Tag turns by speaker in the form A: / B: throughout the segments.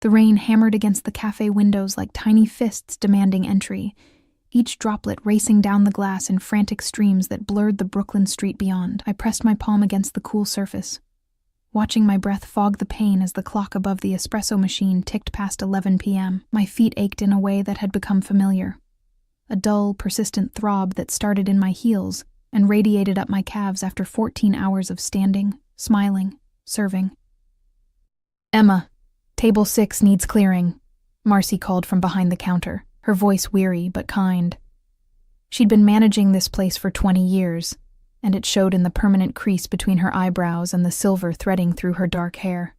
A: The rain hammered against the cafe windows like tiny fists demanding entry, each droplet racing down the glass in frantic streams that blurred the Brooklyn street beyond. I pressed my palm against the cool surface, watching my breath fog the pain as the clock above the espresso machine ticked past 11 p.m. My feet ached in a way that had become familiar, a dull, persistent throb that started in my heels and radiated up my calves after 14 hours of standing, smiling, serving. "Emma, table 6 needs clearing," Marcy called from behind the counter, her voice weary but kind. She'd been managing this place for 20 years, and it showed in the permanent crease between her eyebrows and the silver threading through her dark hair.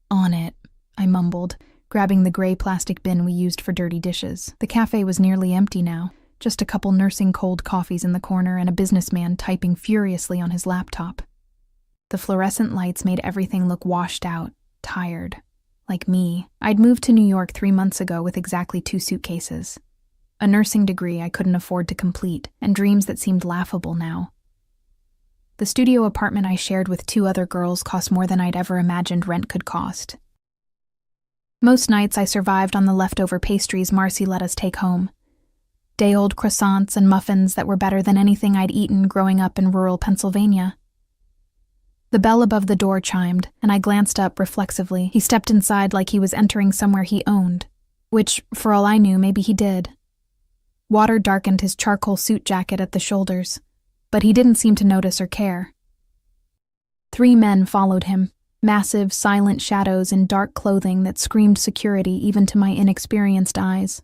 A: "On it," I mumbled, grabbing the gray plastic bin we used for dirty dishes. The cafe was nearly empty now, just a couple nursing cold coffees in the corner and a businessman typing furiously on his laptop. The fluorescent lights made everything look washed out, tired. Like me. I'd moved to New York 3 months ago with exactly 2 suitcases. A nursing degree I couldn't afford to complete, and dreams that seemed laughable now. The studio apartment I shared with 2 other girls cost more than I'd ever imagined rent could cost. Most nights I survived on the leftover pastries Marcy let us take home. Day-old croissants and muffins that were better than anything I'd eaten growing up in rural Pennsylvania. The bell above the door chimed, and I glanced up reflexively. He stepped inside like he was entering somewhere he owned, which, for all I knew, maybe he did. Water darkened his charcoal suit jacket at the shoulders, but he didn't seem to notice or care. 3 men followed him, massive, silent shadows in dark clothing that screamed security even to my inexperienced eyes.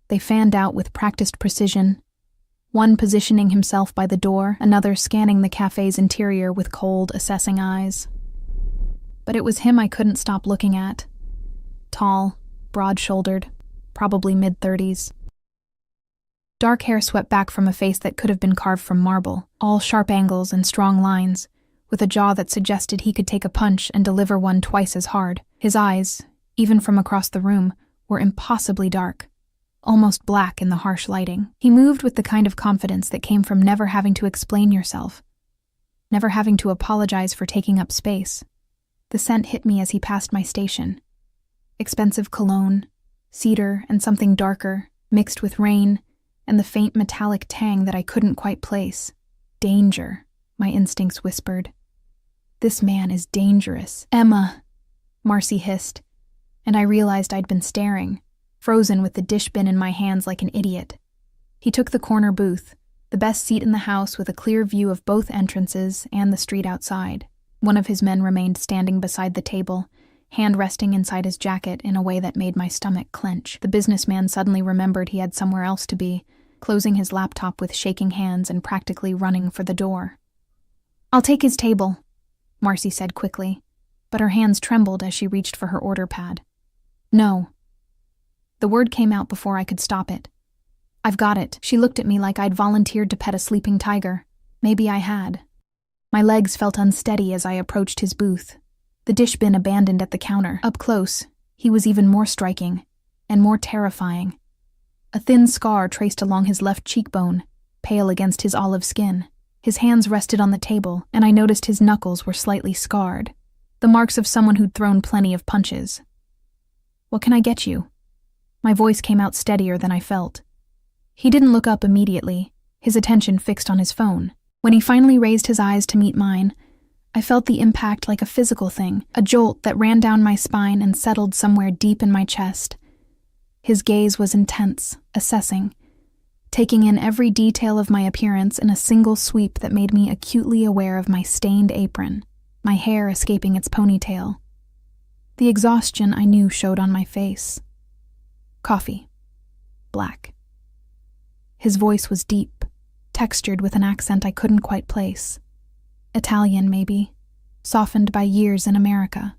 A: They fanned out with practiced precision, one positioning himself by the door, another scanning the cafe's interior with cold, assessing eyes. But it was him I couldn't stop looking at. Tall, broad-shouldered, probably mid-30s. Dark hair swept back from a face that could have been carved from marble, all sharp angles and strong lines, with a jaw that suggested he could take a punch and deliver one twice as hard. His eyes, even from across the room, were impossibly dark, almost black in the harsh lighting. He moved with the kind of confidence that came from never having to explain yourself, never having to apologize for taking up space. The scent hit me as he passed my station. Expensive cologne, cedar, and something darker, mixed with rain, and the faint metallic tang that I couldn't quite place. Danger, my instincts whispered. This man is dangerous. "Emma," Marcy hissed, and I realized I'd been staring, frozen with the dish bin in my hands like an idiot. He took the corner booth, the best seat in the house with a clear view of both entrances and the street outside. One of his men remained standing beside the table, hand resting inside his jacket in a way that made my stomach clench. The businessman suddenly remembered he had somewhere else to be, closing his laptop with shaking hands and practically running for the door. "I'll take his table," Marcy said quickly, but her hands trembled as she reached for her order pad. "No." The word came out before I could stop it. "I've got it." She looked at me like I'd volunteered to pet a sleeping tiger. Maybe I had. My legs felt unsteady as I approached his booth, the dish bin abandoned at the counter. Up close, he was even more striking, and more terrifying. A thin scar traced along his left cheekbone, pale against his olive skin. His hands rested on the table, and I noticed his knuckles were slightly scarred, the marks of someone who'd thrown plenty of punches. "What can I get you?" My voice came out steadier than I felt. He didn't look up immediately, his attention fixed on his phone. When he finally raised his eyes to meet mine, I felt the impact like a physical thing, a jolt that ran down my spine and settled somewhere deep in my chest. His gaze was intense, assessing, taking in every detail of my appearance in a single sweep that made me acutely aware of my stained apron, my hair escaping its ponytail. The exhaustion I knew showed on my face. Coffee. Black. His voice was deep, textured with an accent I couldn't quite place. Italian, maybe, softened by years in America.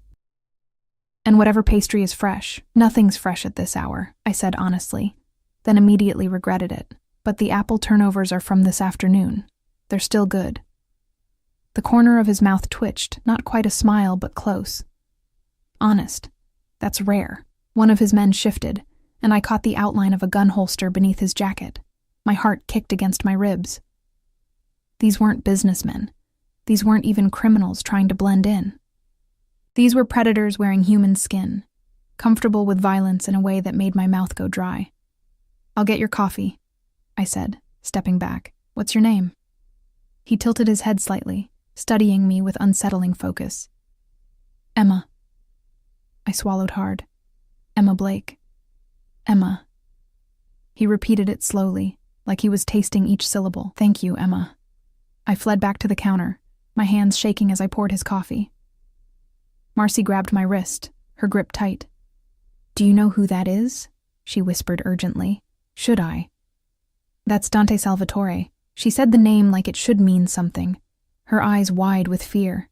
A: "And whatever pastry is fresh." "Nothing's fresh at this hour," I said honestly, then immediately regretted it. "But the apple turnovers are from this afternoon. They're still good." The corner of his mouth twitched, not quite a smile, but close. "Honest. That's rare." One of his men shifted, and I caught the outline of a gun holster beneath his jacket. My heart kicked against my ribs. These weren't businessmen. These weren't even criminals trying to blend in. These were predators wearing human skin, comfortable with violence in a way that made my mouth go dry. "I'll get your coffee," I said, stepping back. "What's your name?" He tilted his head slightly, studying me with unsettling focus. "Emma." I swallowed hard. "Emma Blake. Emma." He repeated it slowly, like he was tasting each syllable. "Thank you, Emma." I fled back to the counter, my hands shaking as I poured his coffee. Marcy grabbed my wrist, her grip tight. "Do you know who that is?" she whispered urgently. "Should I?" "That's Dante Salvatore." She said the name like it should mean something, her eyes wide with fear.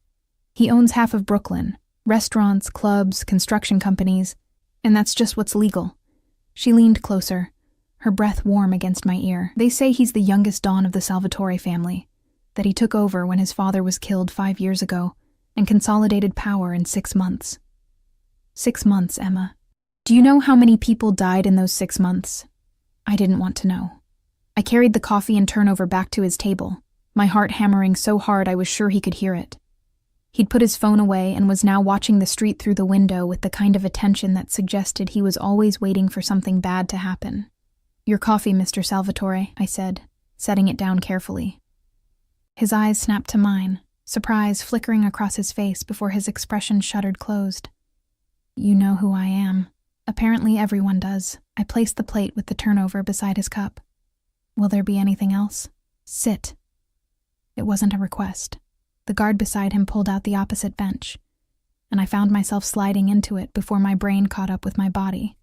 A: "He owns half of Brooklyn, restaurants, clubs, construction companies, and that's just what's legal." She leaned closer, her breath warm against my ear. "They say he's the youngest Don of the Salvatore family, that he took over when his father was killed 5 years ago and consolidated power in 6 months. 6 months, Emma. Do you know how many people died in those 6 months?" I didn't want to know. I carried the coffee and turnover back to his table, my heart hammering so hard I was sure he could hear it. He'd put his phone away and was now watching the street through the window with the kind of attention that suggested he was always waiting for something bad to happen. "Your coffee, Mr. Salvatore," I said, setting it down carefully. His eyes snapped to mine, surprise flickering across his face before his expression shuttered closed. "You know who I am." Apparently everyone does. I placed the plate with the turnover beside his cup. "Will there be anything else?" "Sit." It wasn't a request. The guard beside him pulled out the opposite bench, and I found myself sliding into it before my brain caught up with my body.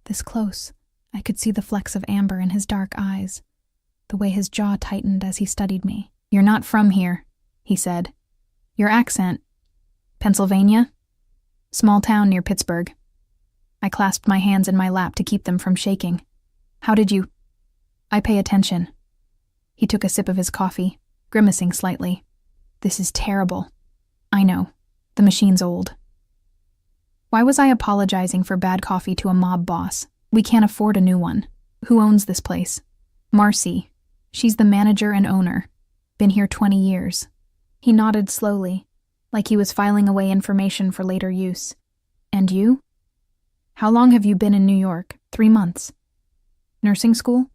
A: This close, I could see the flecks of amber in his dark eyes, the way his jaw tightened as he studied me. "You're not from here," he said. "Your accent. Pennsylvania? Small town near Pittsburgh." I clasped my hands in my lap to keep them from shaking. "How did you—" "I pay attention." He took a sip of his coffee, grimacing slightly. "This is terrible." "I know. The machine's old." Why was I apologizing for bad coffee to a mob boss? We can't afford a new one. Who owns this place? "Marcy. She's the manager and owner. Been here 20 years. He nodded slowly, like he was filing away information for later use. "And you?" "How long have you been in New York?" 3 months. "Nursing school?"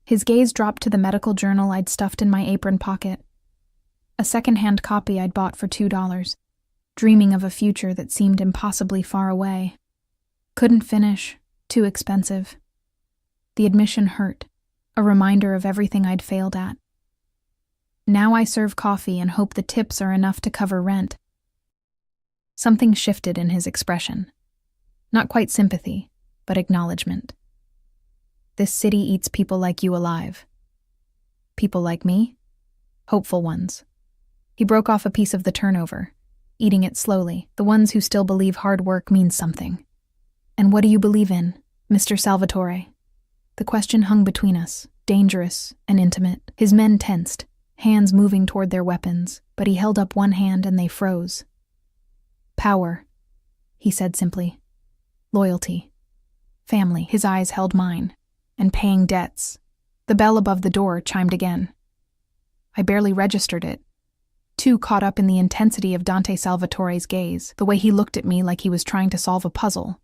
A: His gaze dropped to the medical journal I'd stuffed in my apron pocket. A second-hand copy I'd bought for $2, dreaming of a future that seemed impossibly far away. Couldn't finish, too expensive. The admission hurt, a reminder of everything I'd failed at. Now I serve coffee and hope the tips are enough to cover rent. Something shifted in his expression. Not quite sympathy, but acknowledgement. "This city eats people like you alive." "People like me?" "Hopeful ones." He broke off a piece of the turnover, eating it slowly, "the ones who still believe hard work means something." "And what do you believe in, Mr. Salvatore?" The question hung between us, dangerous and intimate. His men tensed, hands moving toward their weapons, but he held up one hand and they froze. "Power," he said simply. "Loyalty. Family." His eyes held mine. "And paying debts." The bell above the door chimed again. I barely registered it, too caught up in the intensity of Dante Salvatore's gaze, the way he looked at me like he was trying to solve a puzzle.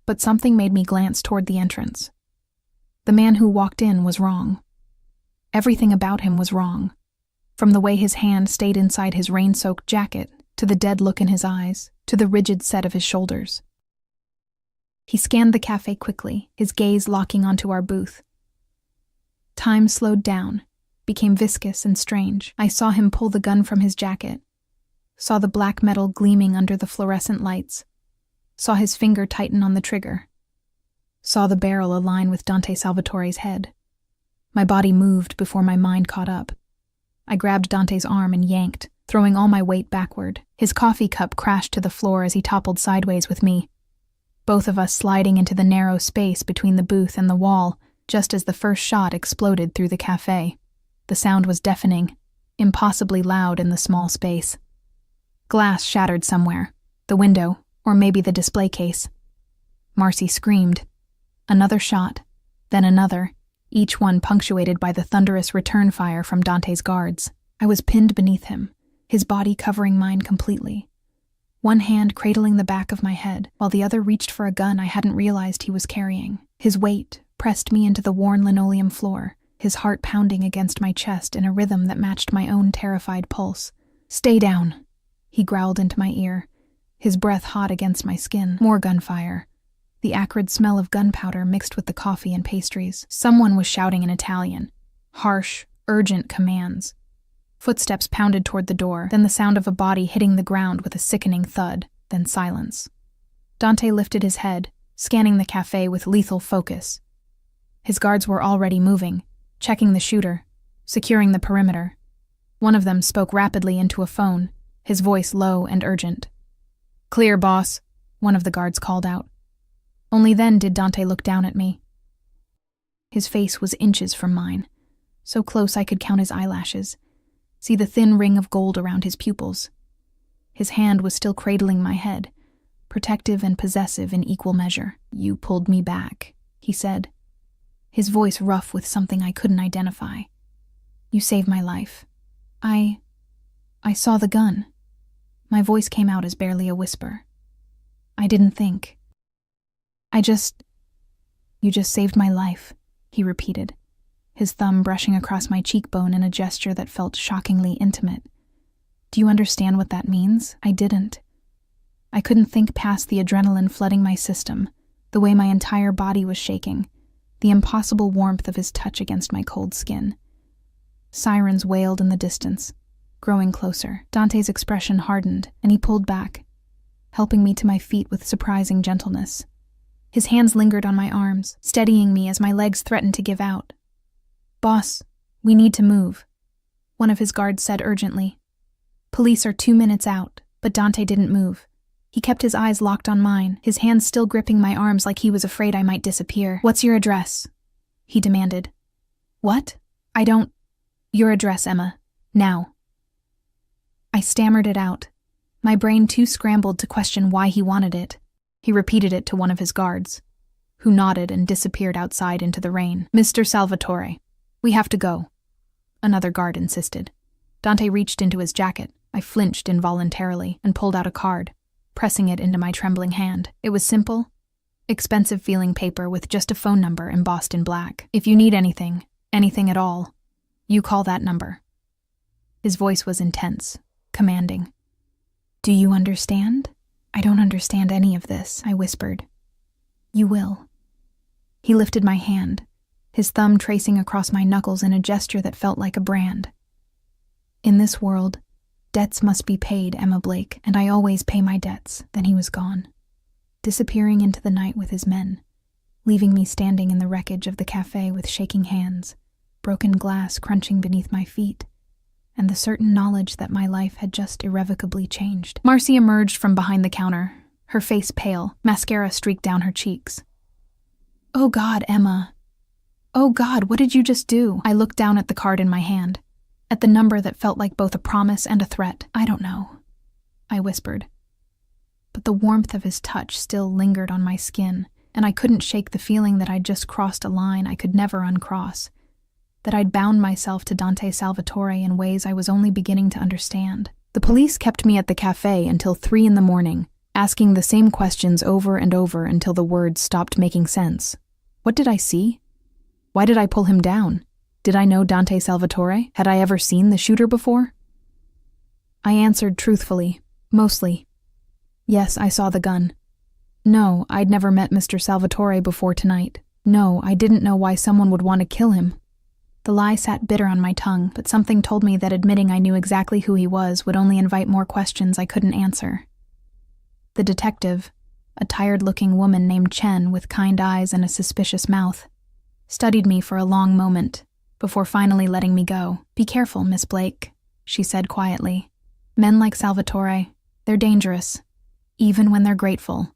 A: But something made me glance toward the entrance. The man who walked in was wrong. Everything about him was wrong, from the way his hand stayed inside his rain-soaked jacket, to the dead look in his eyes, to the rigid set of his shoulders. He scanned the cafe quickly, his gaze locking onto our booth. Time slowed down, became viscous and strange. I saw him pull the gun from his jacket, saw the black metal gleaming under the fluorescent lights, saw his finger tighten on the trigger, saw the barrel align with Dante Salvatore's head. My body moved before my mind caught up. I grabbed Dante's arm and yanked, throwing all my weight backward. His coffee cup crashed to the floor as he toppled sideways with me, both of us sliding into the narrow space between the booth and the wall, just as the first shot exploded through the cafe. The sound was deafening, impossibly loud in the small space. Glass shattered somewhere, the window, or maybe the display case. Marcy screamed. Another shot, then another, each one punctuated by the thunderous return fire from Dante's guards. I was pinned beneath him, his body covering mine completely. one hand cradling the back of my head, while the other reached for a gun I hadn't realized he was carrying. His weight pressed me into the worn linoleum floor, his heart pounding against my chest in a rhythm that matched my own terrified pulse. "Stay down," he growled into my ear, his breath hot against my skin. More gunfire. The acrid smell of gunpowder mixed with the coffee and pastries. Someone was shouting in Italian. Harsh, urgent commands. Footsteps pounded toward the door, then the sound of a body hitting the ground with a sickening thud, then silence. Dante lifted his head, scanning the cafe with lethal focus. His guards were already moving, checking the shooter, securing the perimeter. One of them spoke rapidly into a phone, his voice low and urgent. "Clear, boss," one of the guards called out. Only then did Dante look down at me. His face was inches from mine, so close I could count his eyelashes, see the thin ring of gold around his pupils. His hand was still cradling my head, protective and possessive in equal measure. "You pulled me back," he said, his voice rough with something I couldn't identify. "You saved my life. I saw the gun." My voice came out as barely a whisper. "I didn't think. You just saved my life," he repeated, his thumb brushing across my cheekbone in a gesture that felt shockingly intimate. "Do you understand what that means?" I didn't. I couldn't think past the adrenaline flooding my system, the way my entire body was shaking, the impossible warmth of his touch against my cold skin. Sirens wailed in the distance, growing closer. Dante's expression hardened, and he pulled back, helping me to my feet with surprising gentleness. His hands lingered on my arms, steadying me as my legs threatened to give out. "Boss, we need to move," one of his guards said urgently. "Police are 2 minutes out," but Dante didn't move. He kept his eyes locked on mine, his hands still gripping my arms like he was afraid I might disappear. "What's your address?" he demanded. "What? Your address, Emma. Now." I stammered it out, my brain too scrambled to question why he wanted it. He repeated it to one of his guards, who nodded and disappeared outside into the rain. "Mr. Salvatore, we have to go," another guard insisted. Dante reached into his jacket. I flinched involuntarily and pulled out a card, pressing it into my trembling hand. It was simple, expensive-feeling paper with just a phone number embossed in black. "If you need anything at all, you call that number." His voice was intense, commanding. "Do you understand?" "I don't understand any of this," I whispered. "You will." He lifted my hand, his thumb tracing across my knuckles in a gesture that felt like a brand. "In this world, debts must be paid, Emma Blake, and I always pay my debts." Then he was gone, disappearing into the night with his men, leaving me standing in the wreckage of the cafe with shaking hands, broken glass crunching beneath my feet, and the certain knowledge that my life had just irrevocably changed. Marcy emerged from behind the counter, her face pale, mascara streaked down her cheeks. "Oh God, Emma. Oh God, what did you just do?" I looked down at the card in my hand, at the number that felt like both a promise and a threat. "I don't know," I whispered. But the warmth of his touch still lingered on my skin, and I couldn't shake the feeling that I'd just crossed a line I could never uncross, that I'd bound myself to Dante Salvatore in ways I was only beginning to understand. The police kept me at the cafe until 3 in the morning, asking the same questions over and over until the words stopped making sense. What did I see? Why did I pull him down? Did I know Dante Salvatore? Had I ever seen the shooter before? I answered truthfully, mostly. Yes, I saw the gun. No, I'd never met Mr. Salvatore before tonight. No, I didn't know why someone would want to kill him. The lie sat bitter on my tongue, but something told me that admitting I knew exactly who he was would only invite more questions I couldn't answer. The detective, a tired-looking woman named Chen with kind eyes and a suspicious mouth, studied me for a long moment before finally letting me go. "Be careful, Miss Blake," she said quietly. "Men like Salvatore, they're dangerous, even when they're grateful.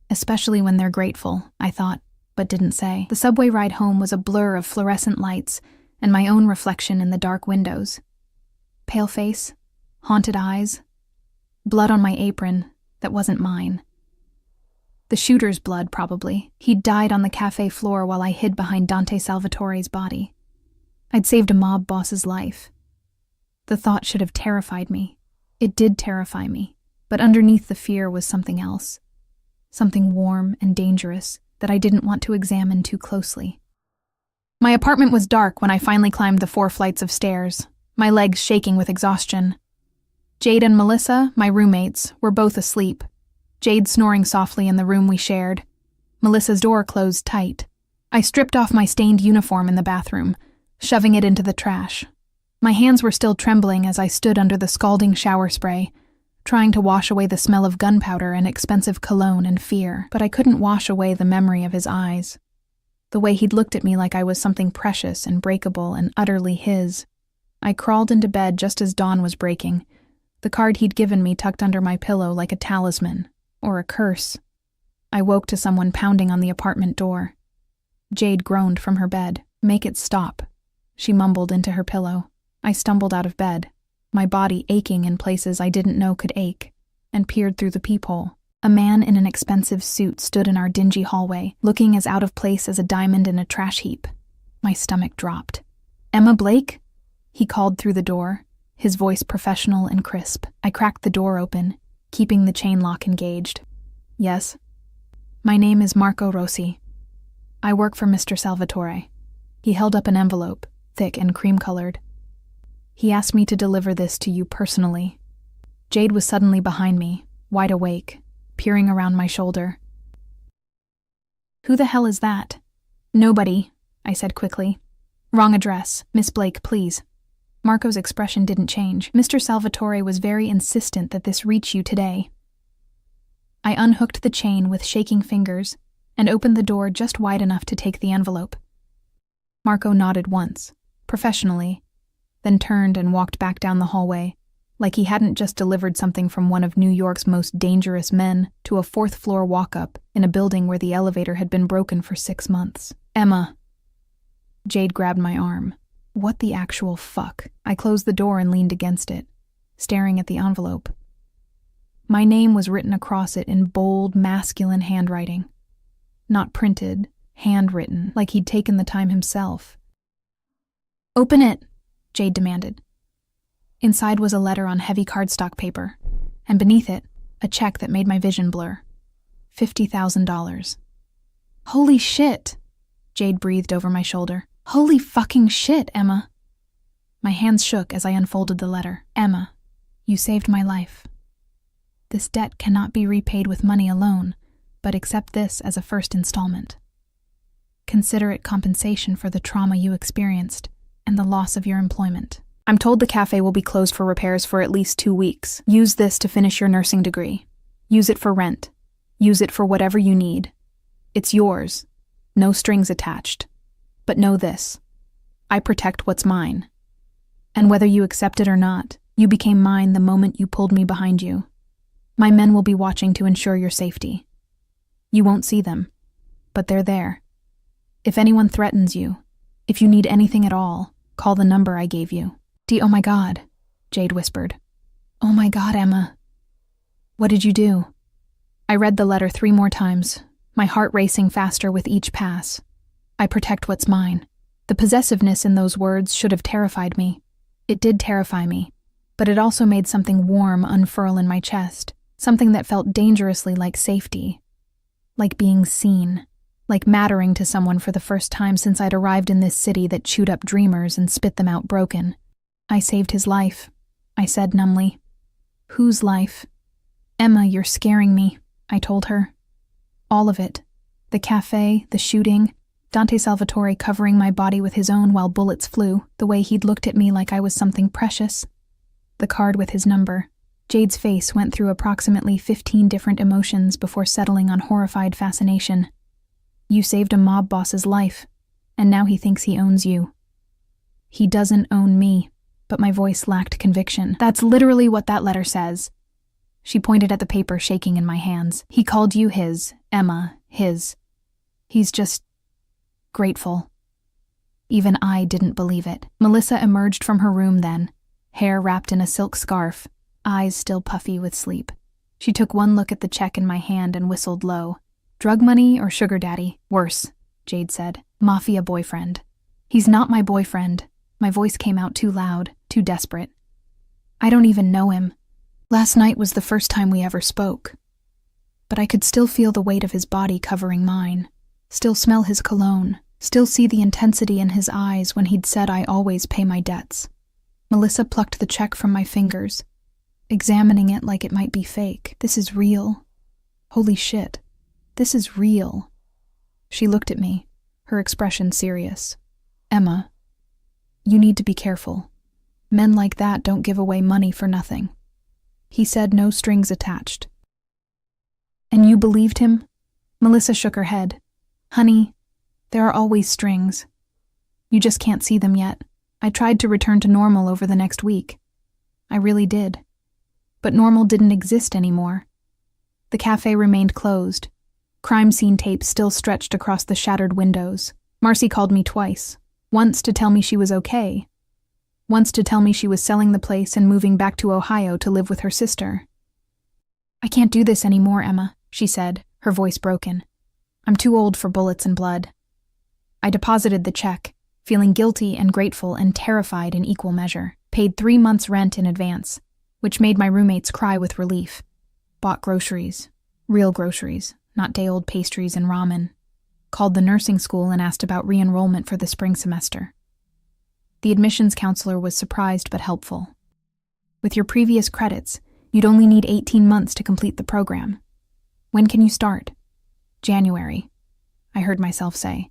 A: Especially when they're grateful," I thought, but didn't say. The subway ride home was a blur of fluorescent lights and my own reflection in the dark windows. Pale face, haunted eyes, blood on my apron that wasn't mine. The shooter's blood, probably. He'd died on the cafe floor while I hid behind Dante Salvatore's body. I'd saved a mob boss's life. The thought should have terrified me. It did terrify me, But underneath the fear was something else. Something warm and dangerous that I didn't want to examine too closely. My apartment was dark when I finally climbed the 4 flights of stairs, my legs shaking with exhaustion. Jade and Melissa, my roommates, were both asleep, Jade snoring softly in the room we shared. Melissa's door closed tight. I stripped off my stained uniform in the bathroom, shoving it into the trash. My hands were still trembling as I stood under the scalding shower spray, trying to wash away the smell of gunpowder and expensive cologne and fear, but I couldn't wash away the memory of his eyes. The way he'd looked at me like I was something precious and breakable and utterly his. I crawled into bed just as dawn was breaking, the card he'd given me tucked under my pillow like a talisman, or a curse. I woke to someone pounding on the apartment door. Jade groaned from her bed. "Make it stop," she mumbled into her pillow. I stumbled out of bed, my body aching in places I didn't know could ache, and peered through the peephole. A man in an expensive suit stood in our dingy hallway, looking as out of place as a diamond in a trash heap. My stomach dropped. "Emma Blake?" he called through the door, his voice professional and crisp. I cracked the door open, keeping the chain lock engaged. "Yes?" "My name is Marco Rossi. I work for Mr. Salvatore." He held up an envelope, thick and cream-colored. "He asked me to deliver this to you personally." Jade was suddenly behind me, wide awake, peering around my shoulder. "Who the hell is that?" "Nobody," I said quickly. "Wrong address. Miss Blake, please." Marco's expression didn't change. "Mr. Salvatore was very insistent that this reach you today." I unhooked the chain with shaking fingers and opened the door just wide enough to take the envelope. Marco nodded once, professionally, then turned and walked back down the hallway, like he hadn't just delivered something from one of New York's most dangerous men to a 4th-floor walk-up in a building where the elevator had been broken for 6 months. "Emma." Jade grabbed my arm. What the actual fuck? I closed the door and leaned against it, staring at the envelope. My name was written across it in bold, masculine handwriting. Not printed, handwritten, like he'd taken the time himself. "Open it," Jade demanded. Inside was a letter on heavy cardstock paper, and beneath it, a check that made my vision blur. $50,000. "Holy shit," Jade breathed over my shoulder. "Holy fucking shit, Emma." My hands shook as I unfolded the letter. "Emma, you saved my life. This debt cannot be repaid with money alone, but accept this as a first installment. Consider it compensation for the trauma you experienced and the loss of your employment. I'm told the cafe will be closed for repairs for at least 2 weeks. Use this to finish your nursing degree. Use it for rent. Use it for whatever you need. It's yours. No strings attached. But know this. I protect what's mine. And whether you accept it or not, you became mine the moment you pulled me behind you. My men will be watching to ensure your safety. You won't see them, but they're there. If anyone threatens you, if you need anything at all, call the number I gave you." "Oh my God," Jade whispered. "Oh my God, Emma. What did you do?" I read the letter 3 more times, my heart racing faster with each pass. I protect what's mine. The possessiveness in those words should have terrified me. It did terrify me, but it also made something warm unfurl in my chest, something that felt dangerously like safety, like being seen, like mattering to someone for the first time since I'd arrived in this city that chewed up dreamers and spit them out broken. "I saved his life," I said numbly. "Whose life?" "Emma, you're scaring me," I told her. All of it. The cafe, the shooting, Dante Salvatore covering my body with his own while bullets flew, the way he'd looked at me like I was something precious. The card with his number. Jade's face went through approximately 15 different emotions before settling on horrified fascination. "You saved a mob boss's life, and now he thinks he owns you." "He doesn't own me," but my voice lacked conviction. "That's literally what that letter says." She pointed at the paper shaking in my hands. "He called you his, Emma, his. He's just grateful." Even I didn't believe it. Melissa emerged from her room then, hair wrapped in a silk scarf, eyes still puffy with sleep. She took one look at the check in my hand and whistled low. "Drug money or sugar daddy?" "Worse," Jade said. "Mafia boyfriend." "He's not my boyfriend." My voice came out too loud, too desperate. "I don't even know him." Last night was the first time we ever spoke, but I could still feel the weight of his body covering mine, still smell his cologne, still see the intensity in his eyes when he'd said I always pay my debts. Melissa plucked the check from my fingers, examining it like it might be fake. This is real. Holy shit. This is real. She looked at me, her expression serious. Emma, you need to be careful. Men like that don't give away money for nothing. He said no strings attached. And you believed him? Melissa shook her head. Honey, there are always strings. You just can't see them yet. I tried to return to normal over the next week. I really did. But normal didn't exist anymore. The cafe remained closed. Crime scene tapes still stretched across the shattered windows. Marcy called me twice. Once to tell me she was okay. Once to tell me she was selling the place and moving back to Ohio to live with her sister. I can't do this anymore, Emma, she said, her voice broken. I'm too old for bullets and blood. I deposited the check, feeling guilty and grateful and terrified in equal measure. Paid 3 months' rent in advance, which made my roommates cry with relief. Bought groceries. Real groceries, not day-old pastries and ramen. Called the nursing school and asked about re-enrollment for the spring semester. The admissions counselor was surprised but helpful. With your previous credits, you'd only need 18 months to complete the program. When can you start? January, I heard myself say.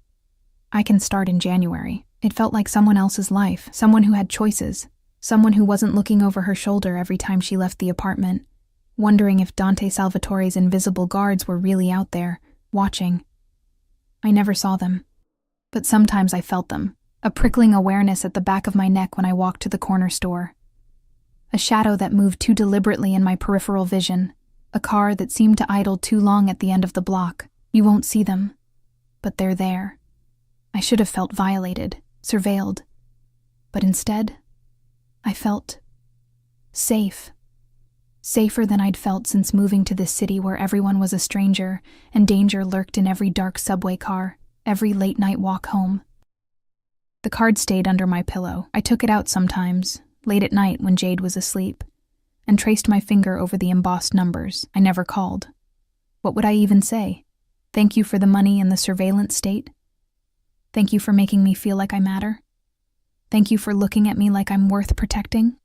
A: I can start in January. It felt like someone else's life, someone who had choices, someone who wasn't looking over her shoulder every time she left the apartment, wondering if Dante Salvatore's invisible guards were really out there, watching. I never saw them, but sometimes I felt them, a prickling awareness at the back of my neck when I walked to the corner store. A shadow that moved too deliberately in my peripheral vision, a car that seemed to idle too long at the end of the block. You won't see them, but they're there. I should have felt violated, surveilled, but instead, I felt safe. Safer than I'd felt since moving to this city where everyone was a stranger and danger lurked in every dark subway car, every late-night walk home. The card stayed under my pillow. I took it out sometimes, late at night when Jade was asleep, and traced my finger over the embossed numbers. I never called. What would I even say? Thank you for the money and the surveillance state? Thank you for making me feel like I matter? Thank you for looking at me like I'm worth protecting?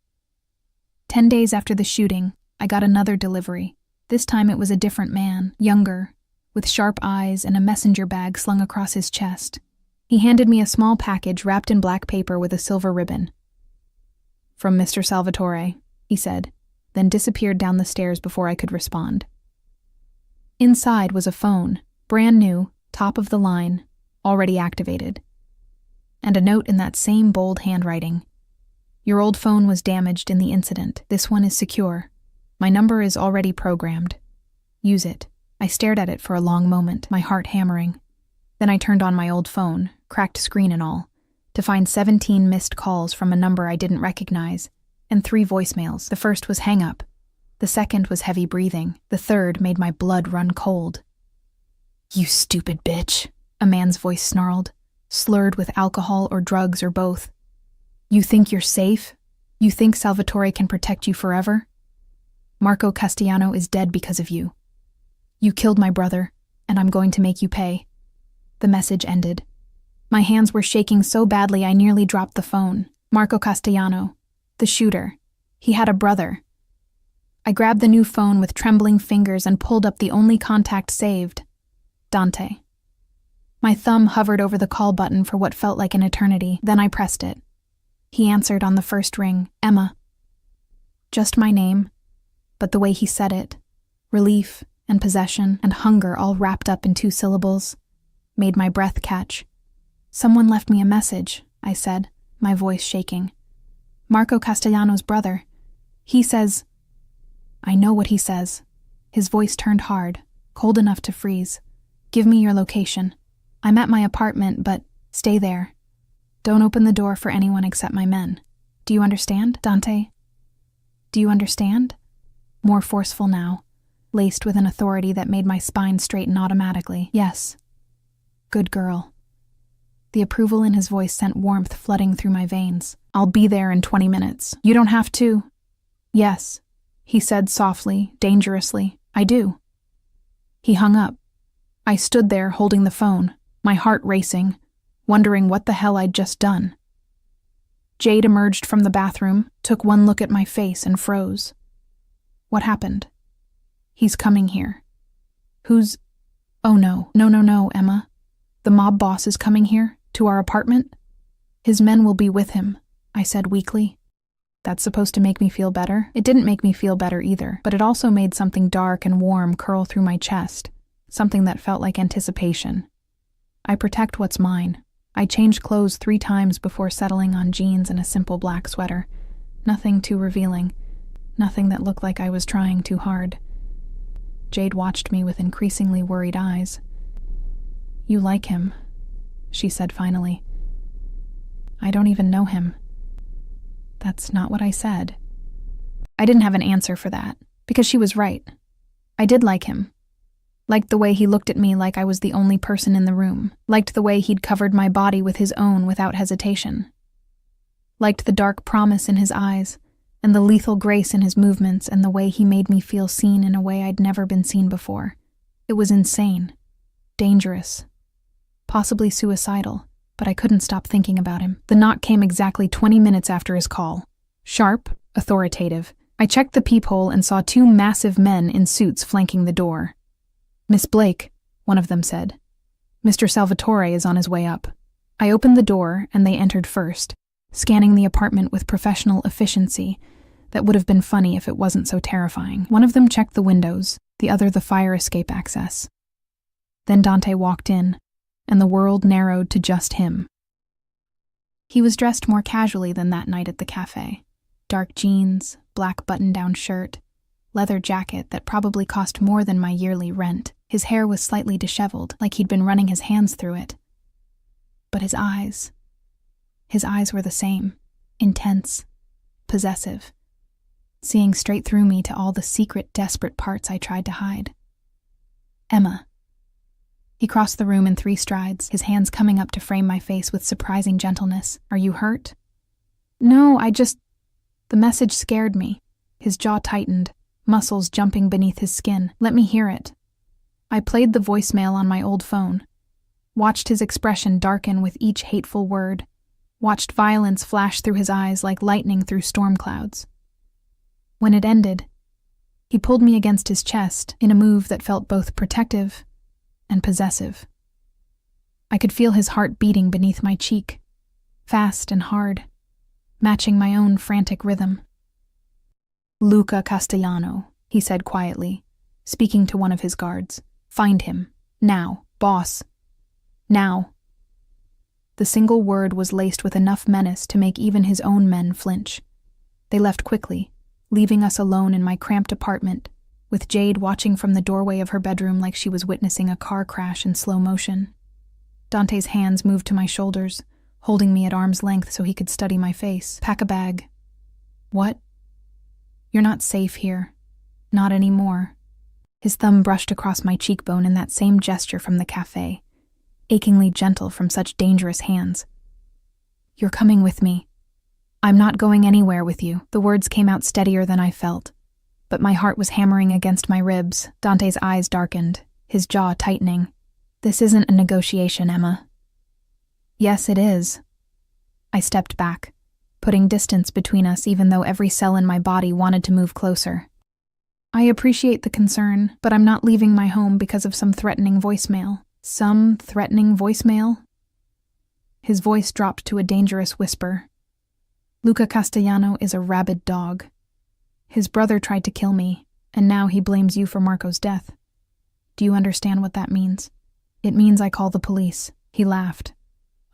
A: 10 days after the shooting, I got another delivery. This time it was a different man, younger, with sharp eyes and a messenger bag slung across his chest. He handed me a small package wrapped in black paper with a silver ribbon. From Mr. Salvatore, he said, then disappeared down the stairs before I could respond. Inside was a phone, brand new, top of the line, already activated. And a note in that same bold handwriting. Your old phone was damaged in the incident. This one is secure. My number is already programmed. Use it. I stared at it for a long moment, my heart hammering. Then I turned on my old phone, cracked screen and all, to find 17 missed calls from a number I didn't recognize, and 3 voicemails. The first was hang up. The second was heavy breathing. The third made my blood run cold. You stupid bitch, a man's voice snarled, slurred with alcohol or drugs or both. You think you're safe? You think Salvatore can protect you forever? Marco Castellano is dead because of you. You killed my brother, and I'm going to make you pay. The message ended. My hands were shaking so badly I nearly dropped the phone. Marco Castellano, the shooter. He had a brother. I grabbed the new phone with trembling fingers and pulled up the only contact saved. Dante. My thumb hovered over the call button for what felt like an eternity, then I pressed it. He answered on the first ring, Emma. Just my name, but the way he said it, relief and possession and hunger all wrapped up in 2 syllables, made my breath catch. Someone left me a message, I said, my voice shaking. Marco Castellano's brother. He says... I know what he says. His voice turned hard, cold enough to freeze. Give me your location. I'm at my apartment, but stay there. Don't open the door for anyone except my men. Do you understand, Dante? Do you understand? More forceful now, laced with an authority that made my spine straighten automatically. Yes. Good girl. The approval in his voice sent warmth flooding through my veins. I'll be there in 20 minutes. You don't have to. Yes. he said softly, dangerously. I do. He hung up. I stood there holding the phone, my heart racing, wondering what the hell I'd just done. Jade emerged from the bathroom, took one look at my face and froze. What happened? He's coming here. Who's... Oh no, no, Emma. The mob boss is coming here, to our apartment? His men will be with him, I said weakly. That's supposed to make me feel better? It didn't make me feel better either, but it also made something dark and warm curl through my chest, something that felt like anticipation. I protect what's mine. I changed clothes 3 times before settling on jeans and a simple black sweater. Nothing too revealing, nothing that looked like I was trying too hard. Jade watched me with increasingly worried eyes. You like him, she said finally. I don't even know him. That's not what I said. I didn't have an answer for that, because she was right. I did like him. Liked the way he looked at me like I was the only person in the room. Liked the way he'd covered my body with his own without hesitation. Liked the dark promise in his eyes, and the lethal grace in his movements, and the way he made me feel seen in a way I'd never been seen before. It was insane. Dangerous. Possibly suicidal, but I couldn't stop thinking about him. The knock came exactly 20 minutes after his call. Sharp, authoritative. I checked the peephole and saw 2 massive men in suits flanking the door. Miss Blake, one of them said. Mr. Salvatore is on his way up. I opened the door and they entered first, scanning the apartment with professional efficiency that would have been funny if it wasn't so terrifying. One of them checked the windows, the other the fire escape access. Then Dante walked in, and the world narrowed to just him. He was dressed more casually than that night at the cafe. Dark jeans, black button-down shirt, leather jacket that probably cost more than my yearly rent. His hair was slightly disheveled, like he'd been running his hands through it. But his eyes were the same, intense, possessive, seeing straight through me to all the secret, desperate parts I tried to hide. Emma. He crossed the room in 3 strides, his hands coming up to frame my face with surprising gentleness. Are you hurt? No, The message scared me. His jaw tightened, muscles jumping beneath his skin. Let me hear it. I played the voicemail on my old phone, watched his expression darken with each hateful word, watched violence flash through his eyes like lightning through storm clouds. When it ended, he pulled me against his chest in a move that felt both protective and possessive. I could feel his heart beating beneath my cheek, fast and hard, matching my own frantic rhythm. Luca Castellano, he said quietly, speaking to one of his guards. Find him. Now, boss. Now. The single word was laced with enough menace to make even his own men flinch. They left quickly, leaving us alone in my cramped apartment, with Jade watching from the doorway of her bedroom like she was witnessing a car crash in slow motion. Dante's hands moved to my shoulders, holding me at arm's length so he could study my face. Pack a bag. What? You're not safe here. Not anymore. His thumb brushed across my cheekbone in that same gesture from the cafe, achingly gentle from such dangerous hands. You're coming with me. I'm not going anywhere with you. The words came out steadier than I felt, but my heart was hammering against my ribs. Dante's eyes darkened, his jaw tightening. This isn't a negotiation, Emma. Yes, it is. I stepped back, putting distance between us even though every cell in my body wanted to move closer. I appreciate the concern, but I'm not leaving my home because of some threatening voicemail. Some threatening voicemail? His voice dropped to a dangerous whisper. Luca Castellano is a rabid dog. His brother tried to kill me, and now he blames you for Marco's death. Do you understand what that means? It means I call the police. He laughed.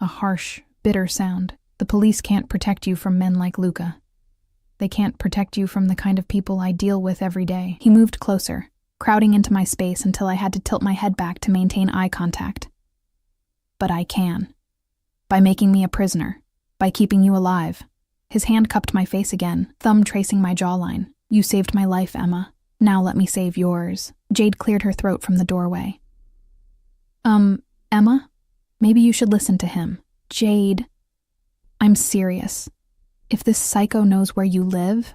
A: A harsh, bitter sound. The police can't protect you from men like Luca. They can't protect you from the kind of people I deal with every day. He moved closer, crowding into my space until I had to tilt my head back to maintain eye contact. But I can. By making me a prisoner. By keeping you alive. His hand cupped my face again, thumb tracing my jawline. You saved my life, Emma. Now let me save yours. Jade cleared her throat from the doorway. Emma? Maybe you should listen to him. Jade. I'm serious. If this psycho knows where you live...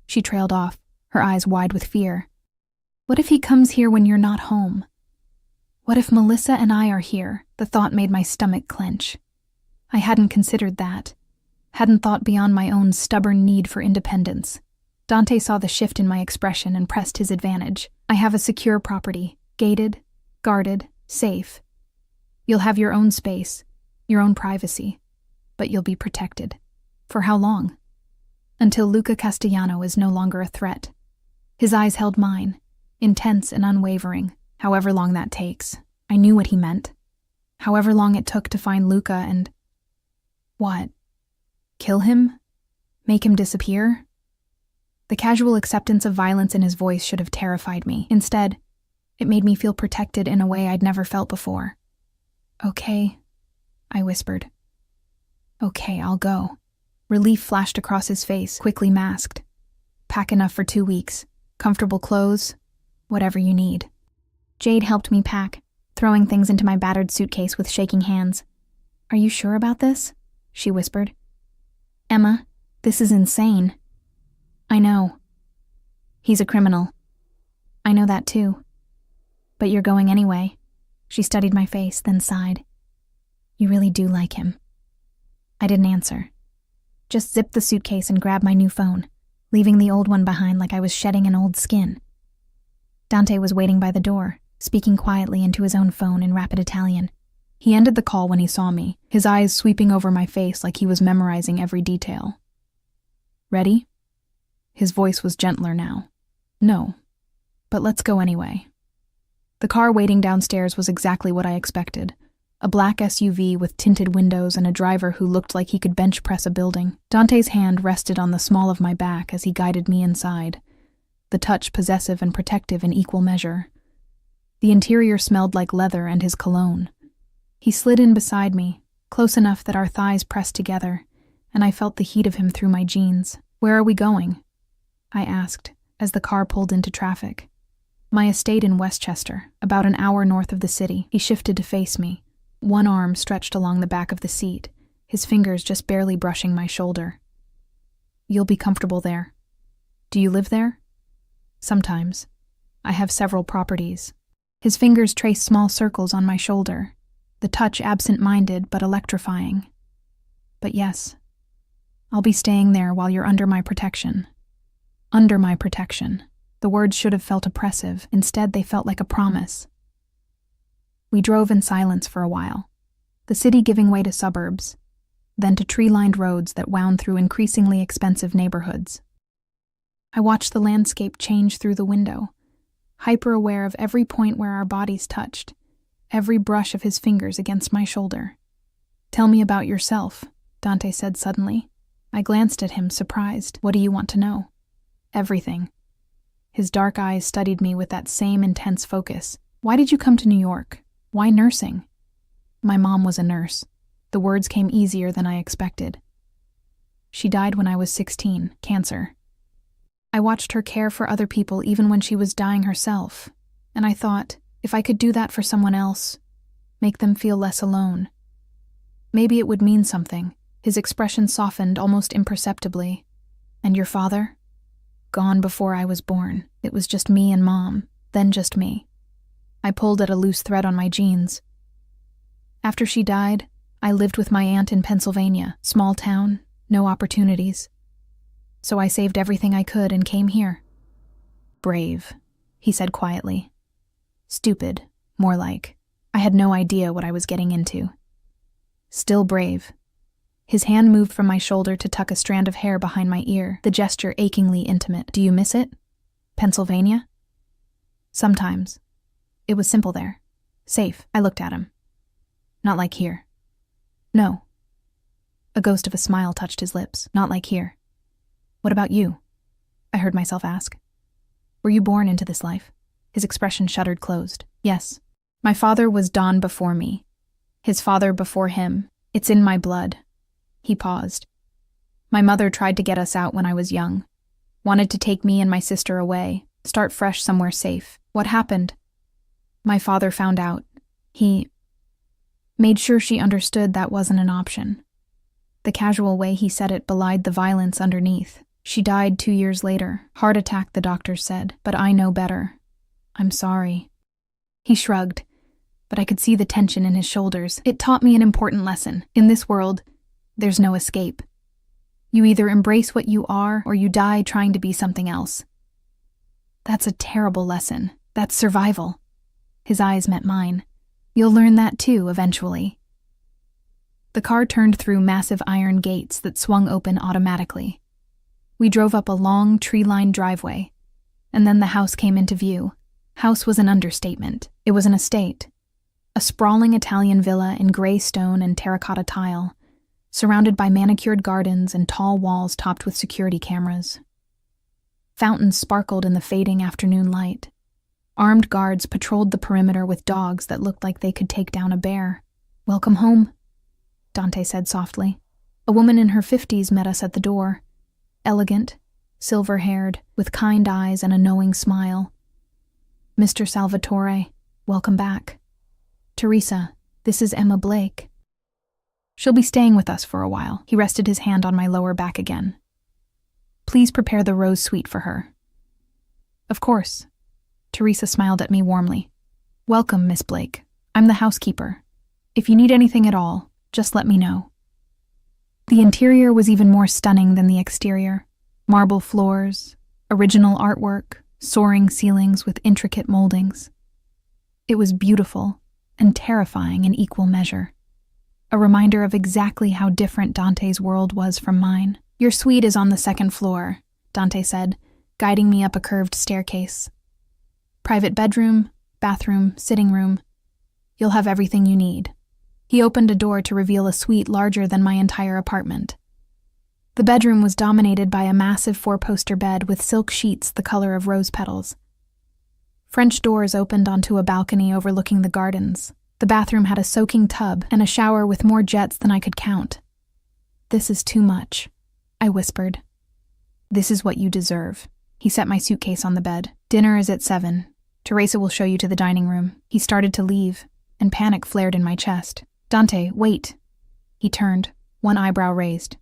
A: She trailed off, her eyes wide with fear. What if he comes here when you're not home? What if Melissa and I are here? The thought made my stomach clench. I hadn't considered that. Hadn't thought beyond my own stubborn need for independence. Dante saw the shift in my expression and pressed his advantage. I have a secure property, gated, guarded, safe. You'll have your own space, your own privacy, but you'll be protected. For how long? Until Luca Castellano is no longer a threat. His eyes held mine, intense and unwavering, however long that takes. I knew what he meant. However long it took to find Luca and... What? Kill him? Make him disappear? The casual acceptance of violence in his voice should have terrified me. Instead, it made me feel protected in a way I'd never felt before. Okay, I whispered. Okay, I'll go. Relief flashed across his face, quickly masked. Pack enough for 2 weeks. Comfortable clothes, whatever you need. Jade helped me pack, throwing things into my battered suitcase with shaking hands. Are you sure about this? She whispered. Emma, this is insane. I know. He's a criminal. I know that too. But you're going anyway. She studied my face, then sighed. You really do like him. I didn't answer. Just zipped the suitcase and grabbed my new phone, leaving the old one behind like I was shedding an old skin. Dante was waiting by the door, speaking quietly into his own phone in rapid Italian. He ended the call when he saw me, his eyes sweeping over my face like he was memorizing every detail. Ready? His voice was gentler now. No, but let's go anyway. The car waiting downstairs was exactly what I expected. A black SUV with tinted windows and a driver who looked like he could bench press a building. Dante's hand rested on the small of my back as he guided me inside, the touch possessive and protective in equal measure. The interior smelled like leather and his cologne. He slid in beside me, close enough that our thighs pressed together, and I felt the heat of him through my jeans. Where are we going? I asked, as the car pulled into traffic. My estate in Westchester, about an hour north of the city. He shifted to face me, one arm stretched along the back of the seat, his fingers just barely brushing my shoulder. You'll be comfortable there. Do you live there? Sometimes. I have several properties. His fingers traced small circles on my shoulder, the touch absent-minded but electrifying. But yes, I'll be staying there while you're under my protection. Under my protection. The words should have felt oppressive. Instead, they felt like a promise. We drove in silence for a while, the city giving way to suburbs, then to tree-lined roads that wound through increasingly expensive neighborhoods. I watched the landscape change through the window, hyper-aware of every point where our bodies touched, every brush of his fingers against my shoulder. Tell me about yourself, Dante said suddenly. I glanced at him, surprised. What do you want to know? Everything. His dark eyes studied me with that same intense focus. Why did you come to New York? Why nursing? My mom was a nurse. The words came easier than I expected. She died when I was 16, cancer. I watched her care for other people even when she was dying herself, and I thought, if I could do that for someone else, make them feel less alone, maybe it would mean something. His expression softened almost imperceptibly. And your father? Gone before I was born. It was just me and Mom, then just me. I pulled at a loose thread on my jeans. After she died, I lived with my aunt in Pennsylvania, small town, no opportunities. So I saved everything I could and came here. Brave, he said quietly. Stupid, more like. I had no idea what I was getting into. Still brave. His hand moved from my shoulder to tuck a strand of hair behind my ear, the gesture achingly intimate. Do you miss it? Pennsylvania? Sometimes. It was simple there. Safe. I looked at him. Not like here. No. A ghost of a smile touched his lips. Not like here. What about you? I heard myself ask. Were you born into this life? His expression shuddered closed. Yes. My father was Don before me. His father before him. It's in my blood. He paused. My mother tried to get us out when I was young. Wanted to take me and my sister away, start fresh somewhere safe. What happened? My father found out. He made sure she understood that wasn't an option. The casual way he said it belied the violence underneath. She died 2 years later. Heart attack, the doctors said, but I know better. I'm sorry. He shrugged, but I could see the tension in his shoulders. It taught me an important lesson. In this world, there's no escape. You either embrace what you are or you die trying to be something else. That's a terrible lesson. That's survival. His eyes met mine. You'll learn that too, eventually. The car turned through massive iron gates that swung open automatically. We drove up a long, tree-lined driveway, and then the house came into view. House was an understatement. It was an estate. A sprawling Italian villa in gray stone and terracotta tile, surrounded by manicured gardens and tall walls topped with security cameras. Fountains sparkled in the fading afternoon light. Armed guards patrolled the perimeter with dogs that looked like they could take down a bear. "Welcome home," Dante said softly. A woman in her 50s met us at the door. Elegant, silver-haired, with kind eyes and a knowing smile. "Mr. Salvatore, welcome back. Teresa, this is Emma Blake. She'll be staying with us for a while." He rested his hand on my lower back again. "Please prepare the rose suite for her." "Of course." Teresa smiled at me warmly. "Welcome, Miss Blake. I'm the housekeeper. If you need anything at all, just let me know." The interior was even more stunning than the exterior. Marble floors, original artwork, soaring ceilings with intricate moldings. It was beautiful and terrifying in equal measure. A reminder of exactly how different Dante's world was from mine. "Your suite is on the second floor," Dante said, guiding me up a curved staircase. "Private bedroom, bathroom, sitting room. You'll have everything you need." He opened a door to reveal a suite larger than my entire apartment. The bedroom was dominated by a massive 4-poster bed with silk sheets the color of rose petals. French doors opened onto a balcony overlooking the gardens. The bathroom had a soaking tub and a shower with more jets than I could count. "This is too much," I whispered. "This is what you deserve." He set my suitcase on the bed. "Dinner is at 7. Teresa will show you to the dining room." He started to leave, and panic flared in my chest. "Dante, wait." He turned, one eyebrow raised.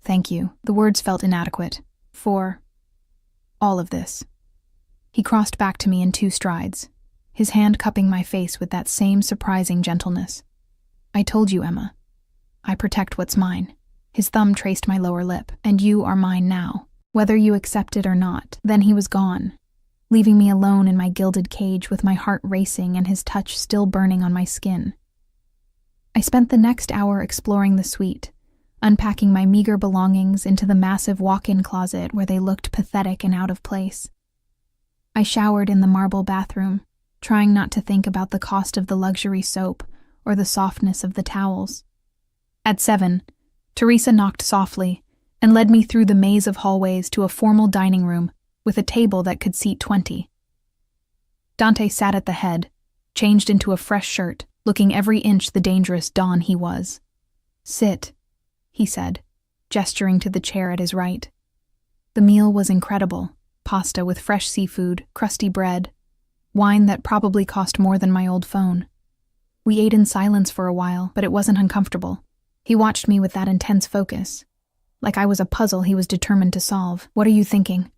A: "Thank you." The words felt inadequate. "For all of this." He crossed back to me in 2 strides, his hand cupping my face with that same surprising gentleness. "I told you, Emma. I protect what's mine." His thumb traced my lower lip. "And you are mine now, whether you accept it or not." Then he was gone, leaving me alone in my gilded cage with my heart racing and his touch still burning on my skin. I spent the next hour exploring the suite, unpacking my meager belongings into the massive walk-in closet where they looked pathetic and out of place. I showered in the marble bathroom, trying not to think about the cost of the luxury soap or the softness of the towels. At 7, Teresa knocked softly and led me through the maze of hallways to a formal dining room with a table that could seat 20. Dante sat at the head, changed into a fresh shirt, looking every inch the dangerous Don he was. "Sit," he said, gesturing to the chair at his right. The meal was incredible. Pasta with fresh seafood, crusty bread, wine that probably cost more than my old phone. We ate in silence for a while, but it wasn't uncomfortable. He watched me with that intense focus, like I was a puzzle he was determined to solve. "What are you thinking?"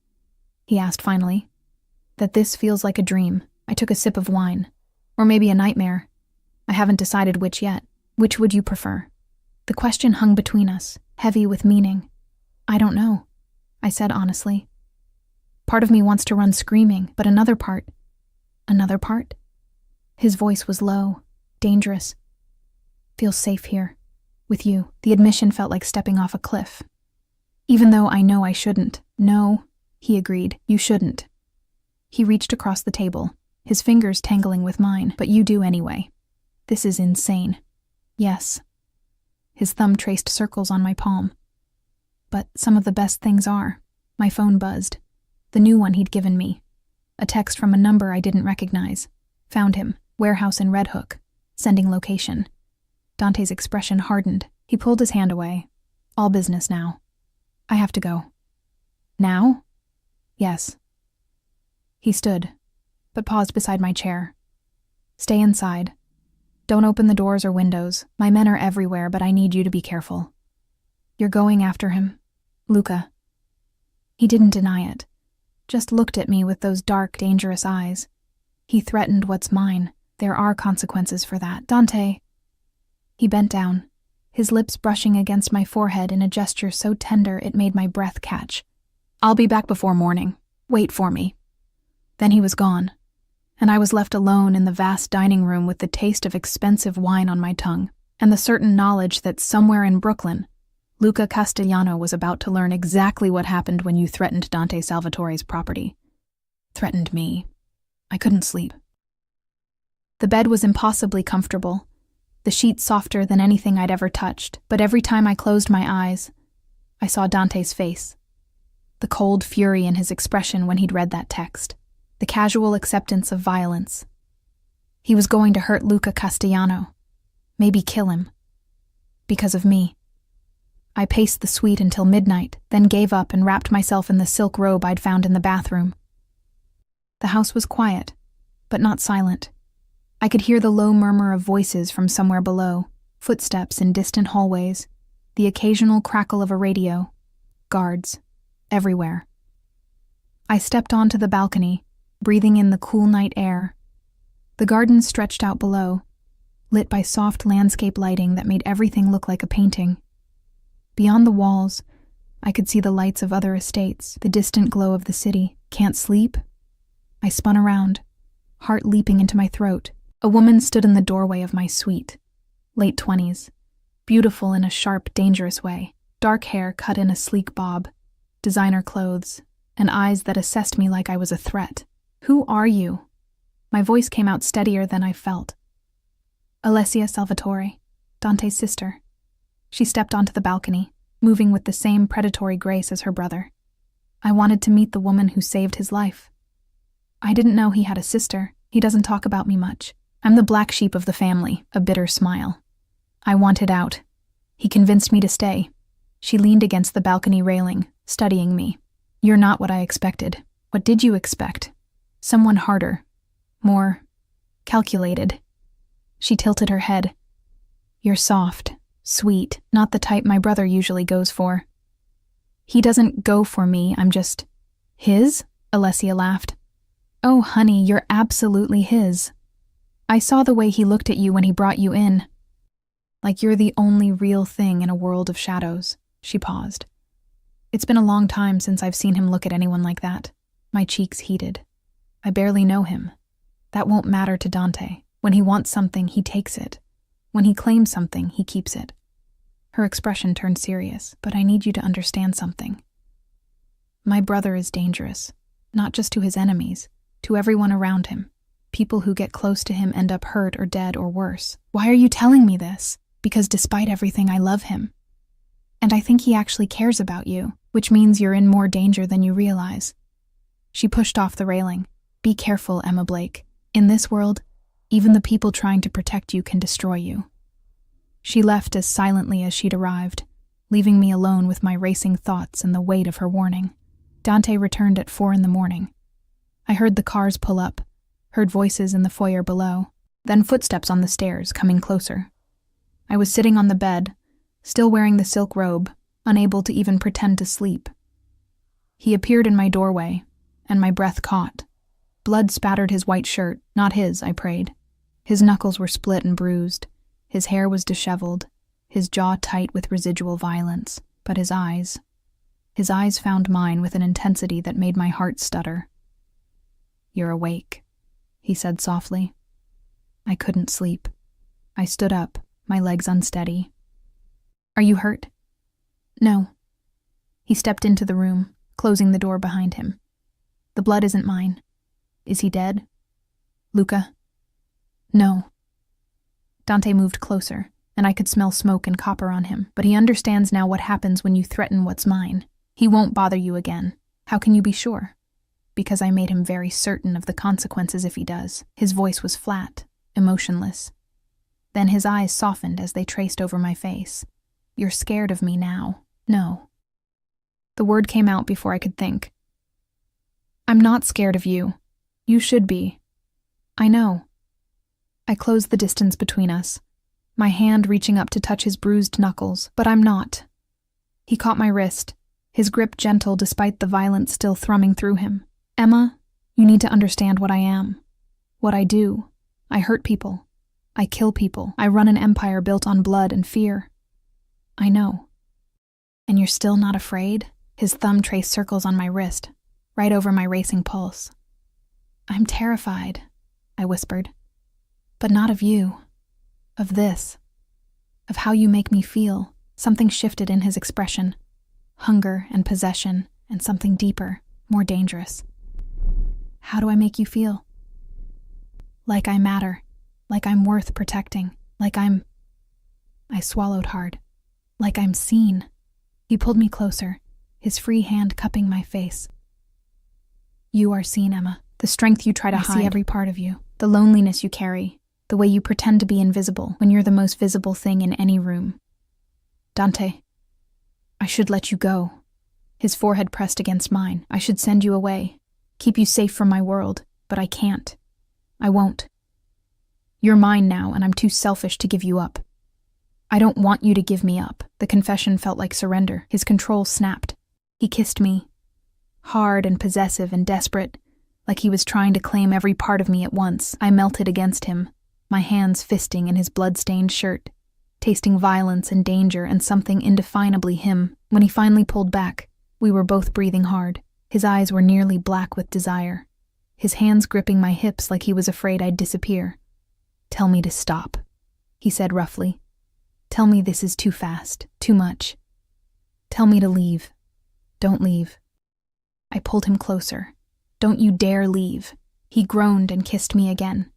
A: he asked finally. "That this feels like a dream." I took a sip of wine. "Or maybe a nightmare. I haven't decided which yet. Which would you prefer?" The question hung between us, heavy with meaning. "I don't know," I said honestly. "Part of me wants to run screaming, but another part..." "Another part?" His voice was low, dangerous. "Feels safe here. With you." The admission felt like stepping off a cliff. "Even though I know I shouldn't." "No," he agreed, "you shouldn't." He reached across the table, his fingers tangling with mine. "But you do anyway. This is insane." "Yes." His thumb traced circles on my palm. "But some of the best things are." My phone buzzed. The new one he'd given me. A text from a number I didn't recognize. "Found him. Warehouse in Red Hook. Sending location." Dante's expression hardened. He pulled his hand away. "All business now. I have to go." "Now?" "Yes." He stood, but paused beside my chair. "Stay inside. Don't open the doors or windows. My men are everywhere, but I need you to be careful." "You're going after him?" "Luca." He didn't deny it, just looked at me with those dark, dangerous eyes. He threatened what's mine. There are consequences for that. Dante. He bent down, his lips brushing against my forehead in a gesture so tender it made my breath catch. I'll be back before morning. Wait for me. Then he was gone, and I was left alone in the vast dining room with the taste of expensive wine on my tongue, and the certain knowledge that somewhere in Brooklyn, Luca Castellano was about to learn exactly what happened when you threatened Dante Salvatore's property. Threatened me. I couldn't sleep. The bed was impossibly comfortable, the sheets softer than anything I'd ever touched, but every time I closed my eyes, I saw Dante's face. The cold fury in his expression when he'd read that text, the casual acceptance of violence. He was going to hurt Luca Castellano, maybe kill him, because of me. I paced the suite until midnight, then gave up and wrapped myself in the silk robe I'd found in the bathroom. The house was quiet, but not silent. I could hear the low murmur of voices from somewhere below, footsteps in distant hallways, the occasional crackle of a radio, guards, everywhere. I stepped onto the balcony, breathing in the cool night air. The garden stretched out below, lit by soft landscape lighting that made everything look like a painting. Beyond the walls, I could see the lights of other estates, the distant glow of the city. Can't sleep? I spun around, heart leaping into my throat. A woman stood in the doorway of my suite, late 20s, beautiful in a sharp, dangerous way, dark hair cut in a sleek bob, designer clothes, and eyes that assessed me like I was a threat. Who are you? My voice came out steadier than I felt. Alessia Salvatore, Dante's sister. She stepped onto the balcony, moving with the same predatory grace as her brother. I wanted to meet the woman who saved his life. I didn't know he had a sister. He doesn't talk about me much. I'm the black sheep of the family, a bitter smile. I wanted out. He convinced me to stay. She leaned against the balcony railing, studying me. You're not what I expected. What did you expect? Someone harder, more calculated. She tilted her head. You're soft, sweet, not the type my brother usually goes for. He doesn't go for me, I'm just his? Alessia laughed. Oh, honey, you're absolutely his. I saw the way he looked at you when he brought you in. Like you're the only real thing in a world of shadows. She paused. It's been a long time since I've seen him look at anyone like that. My cheeks heated. I barely know him. That won't matter to Dante. When he wants something, he takes it. When he claims something, he keeps it. Her expression turned serious, but I need you to understand something. My brother is dangerous, not just to his enemies, to everyone around him. People who get close to him end up hurt or dead or worse. Why are you telling me this? Because despite everything, I love him. And I think he actually cares about you, which means you're in more danger than you realize. She pushed off the railing. Be careful, Emma Blake. In this world, even the people trying to protect you can destroy you. She left as silently as she'd arrived, leaving me alone with my racing thoughts and the weight of her warning. Dante returned at 4 a.m. I heard the cars pull up, heard voices in the foyer below, then footsteps on the stairs coming closer. I was sitting on the bed, still wearing the silk robe, unable to even pretend to sleep. He appeared in my doorway, and my breath caught. Blood spattered his white shirt, not his, I prayed. His knuckles were split and bruised, his hair was disheveled, his jaw tight with residual violence, but his eyes found mine with an intensity that made my heart stutter. You're awake, he said softly. I couldn't sleep. I stood up, my legs unsteady. Are you hurt? No. He stepped into the room, closing the door behind him. The blood isn't mine. Is he dead? Luca? No. Dante moved closer, and I could smell smoke and copper on him, but he understands now what happens when you threaten what's mine. He won't bother you again. How can you be sure? Because I made him very certain of the consequences if he does. His voice was flat, emotionless. Then his eyes softened as they traced over my face. You're scared of me now. No. The word came out before I could think. I'm not scared of you. You should be. I know. I closed the distance between us, my hand reaching up to touch his bruised knuckles, but I'm not. He caught my wrist, his grip gentle despite the violence still thrumming through him. "Emma, you need to understand what I am. What I do. I hurt people. I kill people. I run an empire built on blood and fear. I know. And you're still not afraid?" His thumb traced circles on my wrist, right over my racing pulse. "I'm terrified," I whispered. "But not of you. Of this. Of how you make me feel." Something shifted in his expression. Hunger and possession, and something deeper, more dangerous. "How do I make you feel?" "Like I matter. Like I'm worth protecting. Like I'm—" I swallowed hard. "Like I'm seen." He pulled me closer, his free hand cupping my face. "You are seen, Emma. The strength you try to hide. I see every part of you. The loneliness you carry. The way you pretend to be invisible when you're the most visible thing in any room. Dante, I should let you go." His forehead pressed against mine. "I should send you away. Keep you safe from my world. But I can't. I won't. You're mine now, and I'm too selfish to give you up. I don't want you to give me up." The confession felt like surrender. His control snapped. He kissed me, hard and possessive and desperate, like he was trying to claim every part of me at once. I melted against him, my hands fisting in his blood-stained shirt, tasting violence and danger and something indefinably him. When he finally pulled back, we were both breathing hard. His eyes were nearly black with desire, his hands gripping my hips like he was afraid I'd disappear. "Tell me to stop," he said roughly. "Tell me this is too fast, too much. Tell me to leave. Don't leave." I pulled him closer. "Don't you dare leave." He groaned and kissed me again.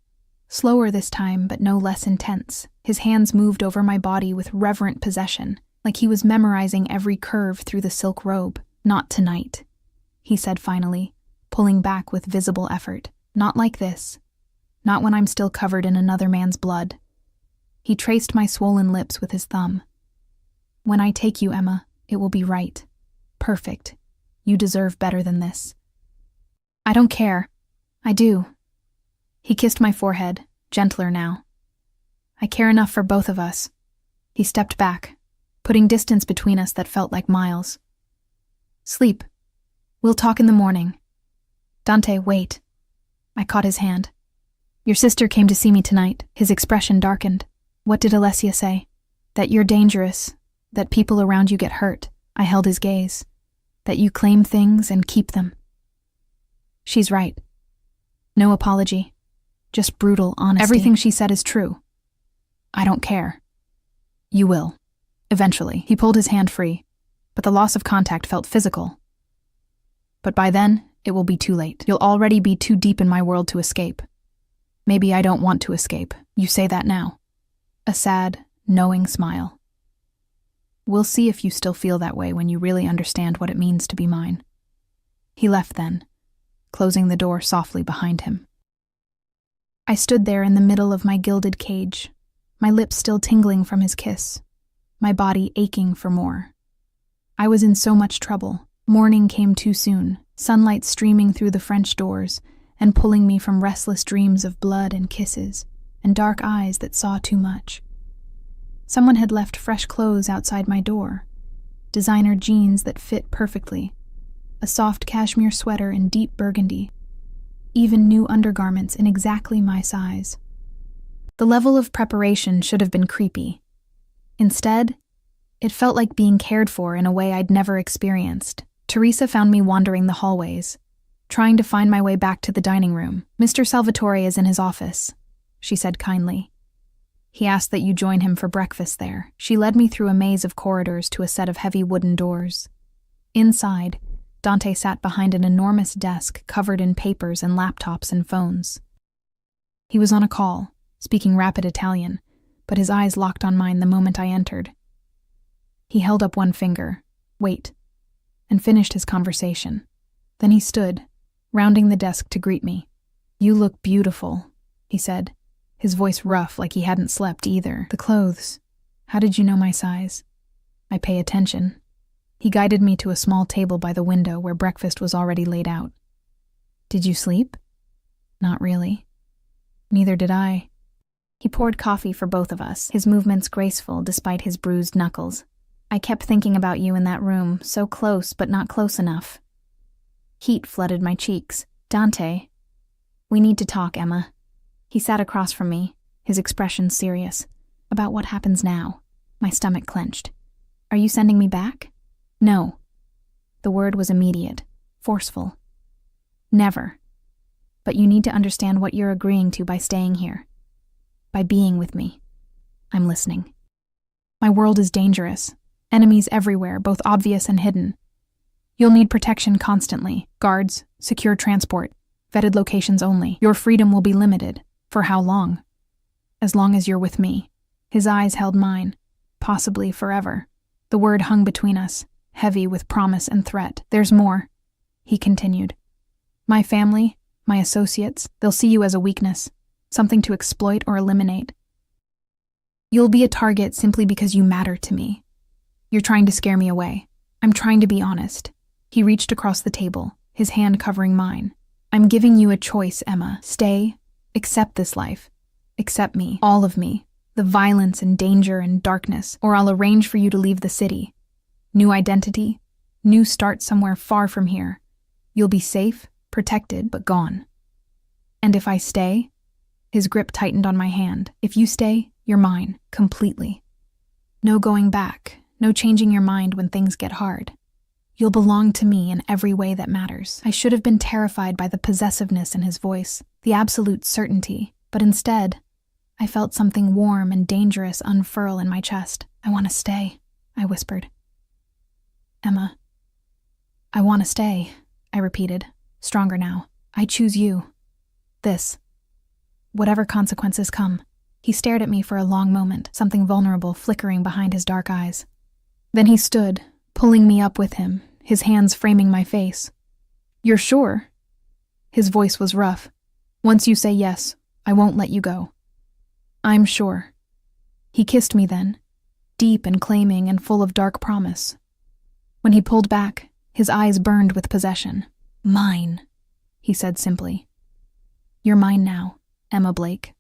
A: Slower this time, but no less intense. His hands moved over my body with reverent possession, like he was memorizing every curve through the silk robe. "Not tonight," he said finally, pulling back with visible effort. "Not like this. Not when I'm still covered in another man's blood." He traced my swollen lips with his thumb. "When I take you, Emma, it will be right. Perfect. You deserve better than this." "I don't care. I do." He kissed my forehead, gentler now. "I care enough for both of us." He stepped back, putting distance between us that felt like miles. "Sleep. We'll talk in the morning." "Dante, wait." I caught his hand. "Your sister came to see me tonight." His expression darkened. "What did Alessia say?" "That you're dangerous, that people around you get hurt." I held his gaze. "That you claim things and keep them." "She's right. No apology. Just brutal honesty. Everything she said is true. I don't care. You will. Eventually." He pulled his hand free, but the loss of contact felt physical. "But by then, it will be too late. You'll already be too deep in my world to escape. Maybe I don't want to escape. You say that now." A sad, knowing smile. "We'll see if you still feel that way when you really understand what it means to be mine." He left then, closing the door softly behind him. I stood there in the middle of my gilded cage, my lips still tingling from his kiss, my body aching for more. I was in so much trouble. Morning came too soon, sunlight streaming through the French doors and pulling me from restless dreams of blood and kisses, and dark eyes that saw too much. Someone had left fresh clothes outside my door, designer jeans that fit perfectly, a soft cashmere sweater in deep burgundy, even new undergarments in exactly my size. The level of preparation should have been creepy. Instead, it felt like being cared for in a way I'd never experienced. Teresa found me wandering the hallways, trying to find my way back to the dining room. "Mr. Salvatore is in his office," she said kindly. "He asked that you join him for breakfast there." She led me through a maze of corridors to a set of heavy wooden doors. Inside, Dante sat behind an enormous desk covered in papers and laptops and phones. He was on a call, speaking rapid Italian, but his eyes locked on mine the moment I entered. He held up one finger, "Wait," and finished his conversation. Then he stood, rounding the desk to greet me. "You look beautiful," he said, his voice rough like he hadn't slept either. "The clothes. How did you know my size?" "I pay attention." He guided me to a small table by the window where breakfast was already laid out. "Did you sleep?" "Not really." "Neither did I." He poured coffee for both of us, his movements graceful despite his bruised knuckles. I kept thinking about you in that room, so close but not close enough. Heat flooded my cheeks. Dante. We need to talk, Emma. He sat across from me, his expression serious. About what happens now. My stomach clenched. Are you sending me back? No. The word was immediate, forceful. Never. But you need to understand what you're agreeing to by staying here. By being with me. I'm listening. My world is dangerous. Enemies everywhere, both obvious and hidden. You'll need protection constantly. Guards, secure transport, vetted locations only. Your freedom will be limited. For how long? As long as you're with me. His eyes held mine. Possibly forever. The word hung between us, heavy with promise and threat. There's more, he continued. My family, my associates, they'll see you as a weakness, something to exploit or eliminate. You'll be a target simply because you matter to me. You're trying to scare me away. I'm trying to be honest. He reached across the table, his hand covering mine. I'm giving you a choice, Emma. Stay, accept this life. Accept me, all of me, the violence and danger and darkness, or I'll arrange for you to leave the city. New identity, new start somewhere far from here. You'll be safe, protected, but gone. And if I stay? His grip tightened on my hand. If you stay, you're mine, completely. No going back, no changing your mind when things get hard. You'll belong to me in every way that matters. I should have been terrified by the possessiveness in his voice, the absolute certainty, but instead, I felt something warm and dangerous unfurl in my chest. I want to stay, I whispered. Emma. I want to stay, I repeated, stronger now. I choose you. This. Whatever consequences come. He stared at me for a long moment, something vulnerable flickering behind his dark eyes. Then he stood, pulling me up with him, his hands framing my face. You're sure? His voice was rough. Once you say yes, I won't let you go. I'm sure. He kissed me then, deep and claiming and full of dark promise. When he pulled back, his eyes burned with possession. Mine, he said simply. You're mine now, Emma Blake.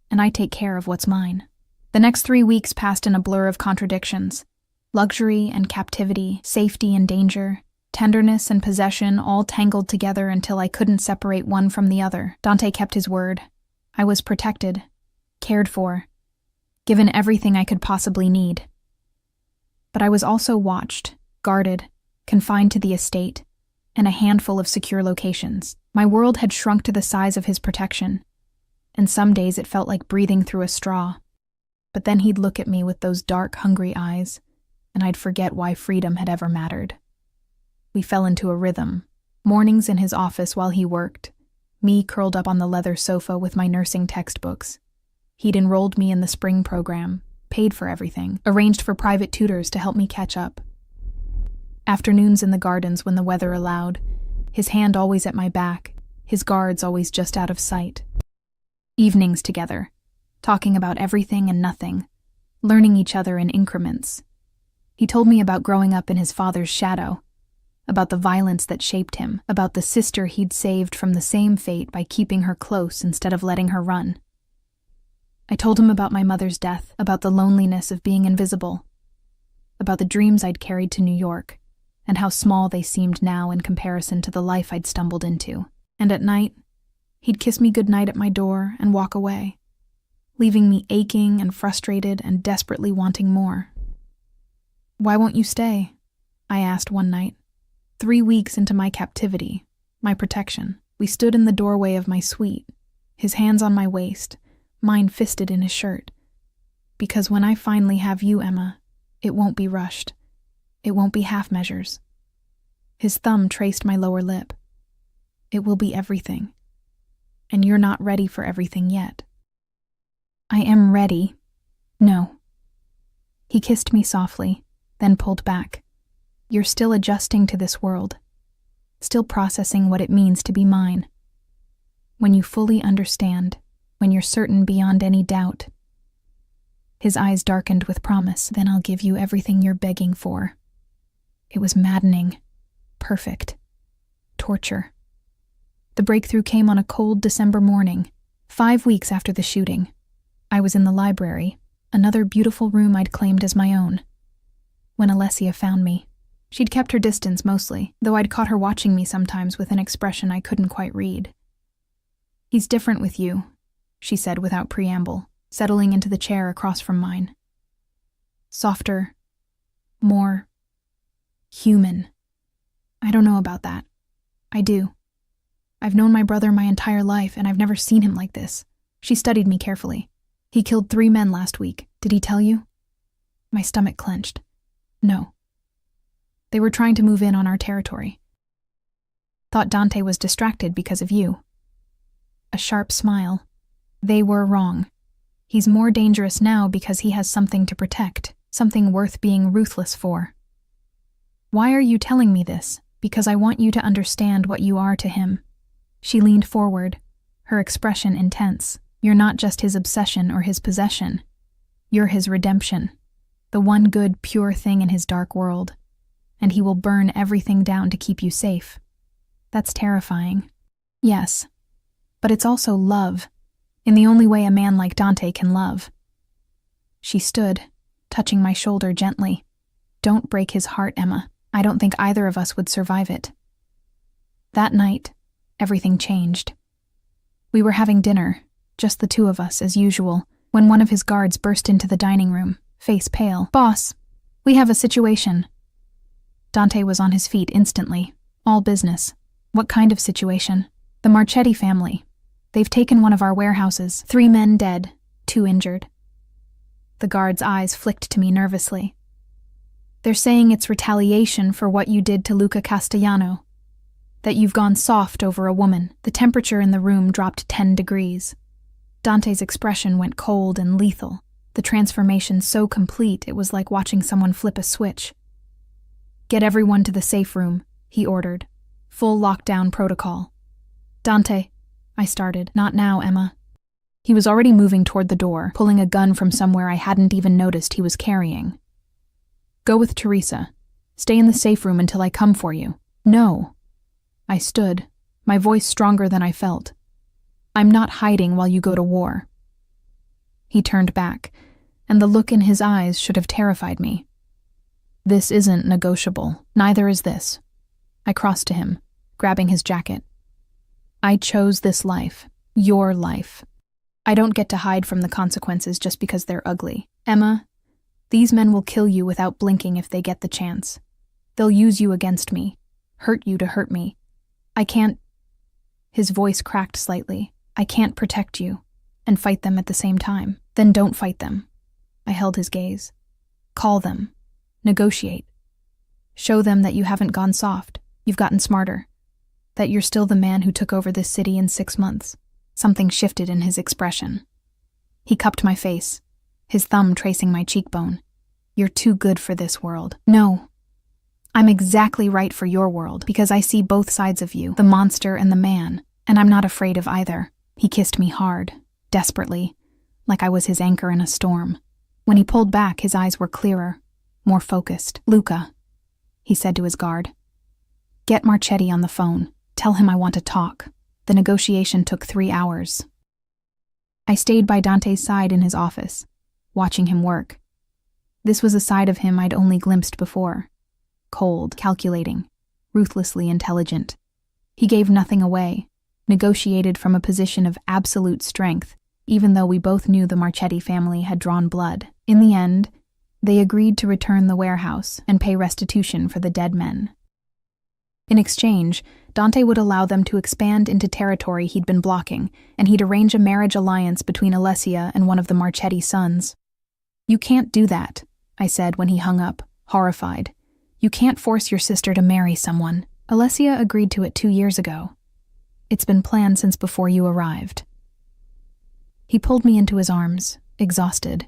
A: And I take care of what's mine. The next 3 weeks passed in a blur of contradictions. Luxury and captivity, safety and danger, tenderness and possession all tangled together until I couldn't separate one from the other. Dante kept his word. I was protected, cared for, given everything I could possibly need. But I was also watched, guarded, confined to the estate, and a handful of secure locations. My world had shrunk to the size of his protection, and some days it felt like breathing through a straw. But then he'd look at me with those dark, hungry eyes, and I'd forget why freedom had ever mattered. We fell into a rhythm. Mornings in his office while he worked, me curled up on the leather sofa with my nursing textbooks. He'd enrolled me in the spring program, paid for everything, arranged for private tutors to help me catch up. Afternoons in the gardens when the weather allowed, his hand always at my back, his guards always just out of sight. Evenings together, talking about everything and nothing, learning each other in increments. He told me about growing up in his father's shadow, about the violence that shaped him, about the sister he'd saved from the same fate by keeping her close instead of letting her run. I told him about my mother's death, about the loneliness of being invisible, about the dreams I'd carried to New York, and how small they seemed now in comparison to the life I'd stumbled into. And at night, he'd kiss me goodnight at my door and walk away, leaving me aching and frustrated and desperately wanting more. Why won't you stay? I asked one night. 3 weeks into my captivity, my protection, we stood in the doorway of my suite, his hands on my waist, mine fisted in his shirt. Because when I finally have you, Emma, it won't be rushed. It won't be half measures. His thumb traced my lower lip. It will be everything. And you're not ready for everything yet. I am ready. No. He kissed me softly, then pulled back. You're still adjusting to this world, still processing what it means to be mine. When you fully understand, when you're certain beyond any doubt. His eyes darkened with promise. Then I'll give you everything you're begging for. It was maddening, perfect, torture. The breakthrough came on a cold December morning, 5 weeks after the shooting. I was in the library, another beautiful room I'd claimed as my own. when Alessia found me. She'd kept her distance mostly, though I'd caught her watching me sometimes with an expression I couldn't quite read. "He's different with you," she said without preamble, settling into the chair across from mine. "Softer, more human." "I don't know about that. I do. I've known my brother my entire life, and I've never seen him like this." She studied me carefully. "He killed 3 men last week. Did he tell you?" My stomach clenched. "No. They were trying to move in on our territory. Thought Dante was distracted because of you." A sharp smile. "They were wrong. He's more dangerous now because he has something to protect, something worth being ruthless for." "Why are you telling me this?" "Because I want you to understand what you are to him." She leaned forward, her expression intense. "You're not just his obsession or his possession. You're his redemption, the one good, pure thing in his dark world. And he will burn everything down to keep you safe." "That's terrifying." "Yes, but it's also love, in the only way a man like Dante can love." She stood, touching my shoulder gently. "Don't break his heart, Emma. I don't think either of us would survive it." That night, everything changed. We were having dinner, just the 2 of us as usual, when one of his guards burst into the dining room, face pale. "Boss, we have a situation." Dante was on his feet instantly. "All business." "What kind of situation?" "The Marchetti family. They've taken one of our warehouses. 3 men dead, 2 injured." The guard's eyes flicked to me nervously. "They're saying it's retaliation for what you did to Luca Castellano. That you've gone soft over a woman." The temperature in the room dropped 10 degrees. Dante's expression went cold and lethal, the transformation so complete it was like watching someone flip a switch. "Get everyone to the safe room," he ordered. "Full lockdown protocol." "Dante," I started. "Not now, Emma." He was already moving toward the door, pulling a gun from somewhere I hadn't even noticed he was carrying. "Go with Teresa. Stay in the safe room until I come for you." "No." I stood, my voice stronger than I felt. "I'm not hiding while you go to war." He turned back, and the look in his eyes should have terrified me. "This isn't negotiable. Neither is this." I crossed to him, grabbing his jacket. "I chose this life. Your life. I don't get to hide from the consequences just because they're ugly. Emma, these men will kill you without blinking if they get the chance. They'll use you against me, hurt you to hurt me. I can't—" His voice cracked slightly. "I can't protect you and fight them at the same time." "Then don't fight them." I held his gaze. "Call them. Negotiate. Show them that you haven't gone soft. You've gotten smarter. That you're still the man who took over this city in 6 months." Something shifted in his expression. He cupped my face, his thumb tracing my cheekbone. "You're too good for this world." "No. I'm exactly right for your world, because I see both sides of you, the monster and the man, and I'm not afraid of either." He kissed me hard, desperately, like I was his anchor in a storm. When he pulled back, his eyes were clearer, more focused. "Luca," he said to his guard, "get Marchetti on the phone. Tell him I want to talk." The negotiation took 3 hours. I stayed by Dante's side in his office, watching him work. This was a side of him I'd only glimpsed before. Cold, calculating, ruthlessly intelligent. He gave nothing away, negotiated from a position of absolute strength, even though we both knew the Marchetti family had drawn blood. In the end, they agreed to return the warehouse and pay restitution for the dead men. In exchange, Dante would allow them to expand into territory he'd been blocking, and he'd arrange a marriage alliance between Alessia and one of the Marchetti sons. "You can't do that," I said when he hung up, horrified. "You can't force your sister to marry someone. Alessia agreed to it 2 years ago. It's been planned since before you arrived." He pulled me into his arms, exhausted.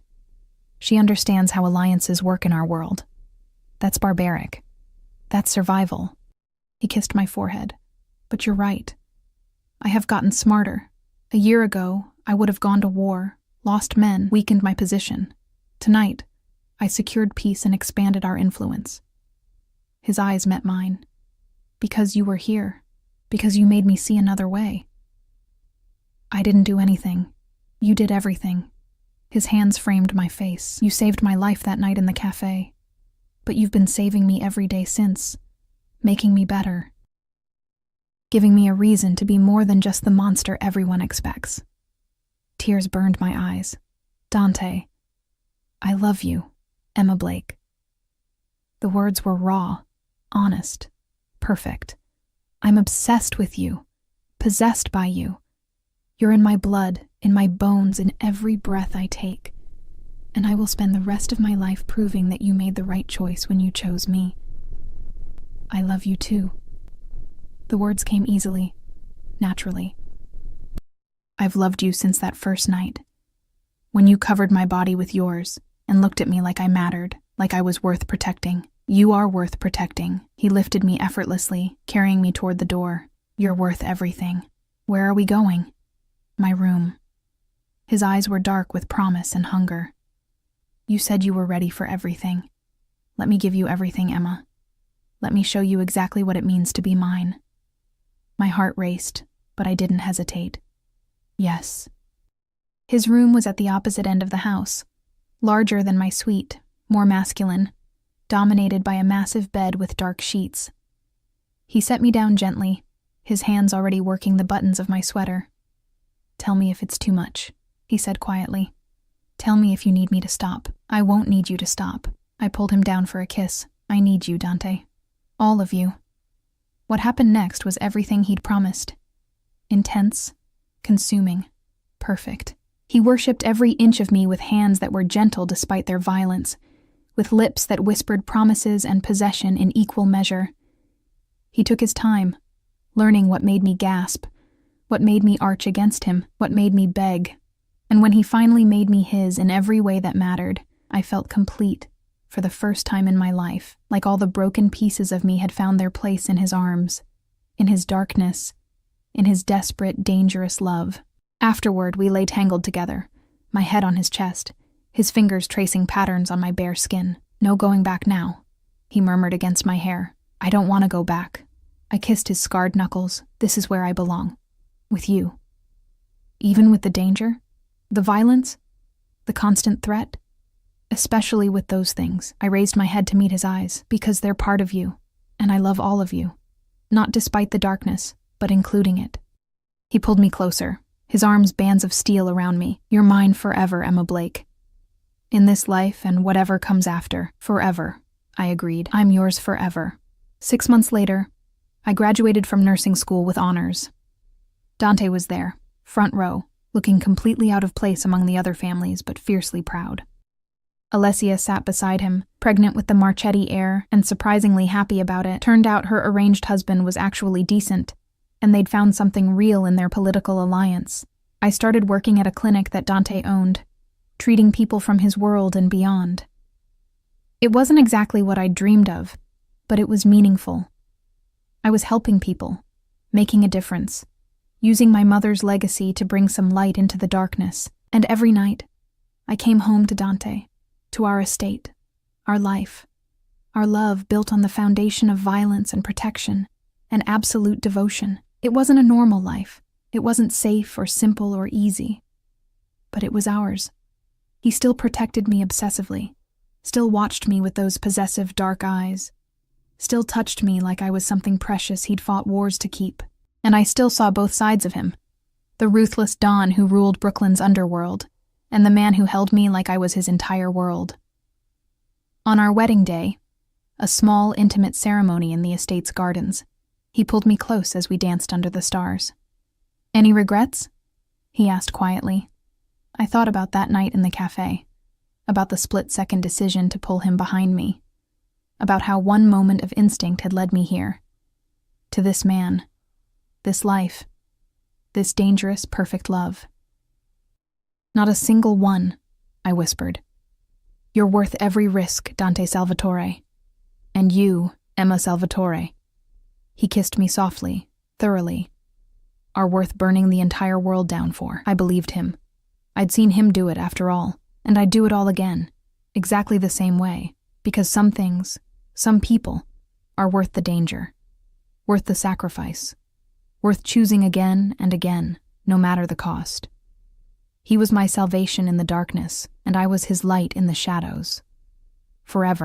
A: "She understands how alliances work in our world. That's barbaric. That's survival." He kissed my forehead. "But you're right. I have gotten smarter. A year ago, I would have gone to war, lost men, weakened my position. Tonight, I secured peace and expanded our influence." His eyes met mine. "Because you were here. Because you made me see another way." "I didn't do anything. You did everything." His hands framed my face. "You saved my life that night in the cafe. But you've been saving me every day since, making me better, giving me a reason to be more than just the monster everyone expects. Tears burned my eyes. Dante, I love you, Emma Blake. The words were raw, honest, perfect. I'm obsessed with you, possessed by you. You're in my blood, in my bones, in every breath I take. And I will spend the rest of my life proving that you made the right choice when you chose me. I love you too. The words came easily, naturally. I've loved you since that first night, when you covered my body with yours and looked at me like I mattered, like I was worth protecting. You are worth protecting. He lifted me effortlessly, carrying me toward the door. You're worth everything. Where are we going? My room. His eyes were dark with promise and hunger. You said you were ready for everything. Let me give you everything, Emma. Let me show you exactly what it means to be mine. My heart raced, but I didn't hesitate. Yes. His room was at the opposite end of the house, larger than my suite, more masculine, dominated by a massive bed with dark sheets. He set me down gently, his hands already working the buttons of my sweater. Tell me if it's too much, he said quietly. Tell me if you need me to stop. I won't need you to stop. I pulled him down for a kiss. I need you, Dante. All of you. What happened next was everything he'd promised. Intense, consuming, perfect. He worshipped every inch of me with hands that were gentle despite their violence, with lips that whispered promises and possession in equal measure. He took his time, learning what made me gasp, what made me arch against him, what made me beg. And when he finally made me his in every way that mattered, I felt complete, for the first time in my life, like all the broken pieces of me had found their place in his arms, in his darkness, in his desperate, dangerous love. Afterward, we lay tangled together, my head on his chest, his fingers tracing patterns on my bare skin. No going back now, he murmured against my hair. I don't want to go back. I kissed his scarred knuckles. This is where I belong. With you. Even with the danger? The violence? The constant threat? Especially with those things, I raised my head to meet his eyes, because they're part of you, and I love all of you. Not despite the darkness, but including it. He pulled me closer, his arms bands of steel around me. You're mine forever, Emma Blake. In this life and whatever comes after, forever, I agreed. I'm yours forever. 6 months later, I graduated from nursing school with honors. Dante was there, front row, looking completely out of place among the other families, but fiercely proud. Alessia sat beside him, pregnant with the Marchetti heir and surprisingly happy about it. Turned out her arranged husband was actually decent, and they'd found something real in their political alliance. I started working at a clinic that Dante owned, treating people from his world and beyond. It wasn't exactly what I'd dreamed of, but it was meaningful. I was helping people, making a difference, using my mother's legacy to bring some light into the darkness. And every night, I came home to Dante, to our estate, our life, our love built on the foundation of violence and protection, and absolute devotion. It wasn't a normal life. It wasn't safe or simple or easy. But it was ours. He still protected me obsessively, still watched me with those possessive dark eyes, still touched me like I was something precious he'd fought wars to keep. And I still saw both sides of him, the ruthless Don who ruled Brooklyn's underworld, and the man who held me like I was his entire world. On our wedding day, a small, intimate ceremony in the estate's gardens, he pulled me close as we danced under the stars. Any regrets? He asked quietly. I thought about that night in the cafe, about the split-second decision to pull him behind me, about how one moment of instinct had led me here, to this man, this life, this dangerous, perfect love. Not a single one, I whispered. You're worth every risk, Dante Salvatore. And you, Emma Salvatore. He kissed me softly, thoroughly. Are worth burning the entire world down for. I believed him. I'd seen him do it after all, and I'd do it all again, exactly the same way, because some things, some people, are worth the danger, worth the sacrifice, worth choosing again and again, no matter the cost. He was my salvation in the darkness, and I was his light in the shadows. Forever.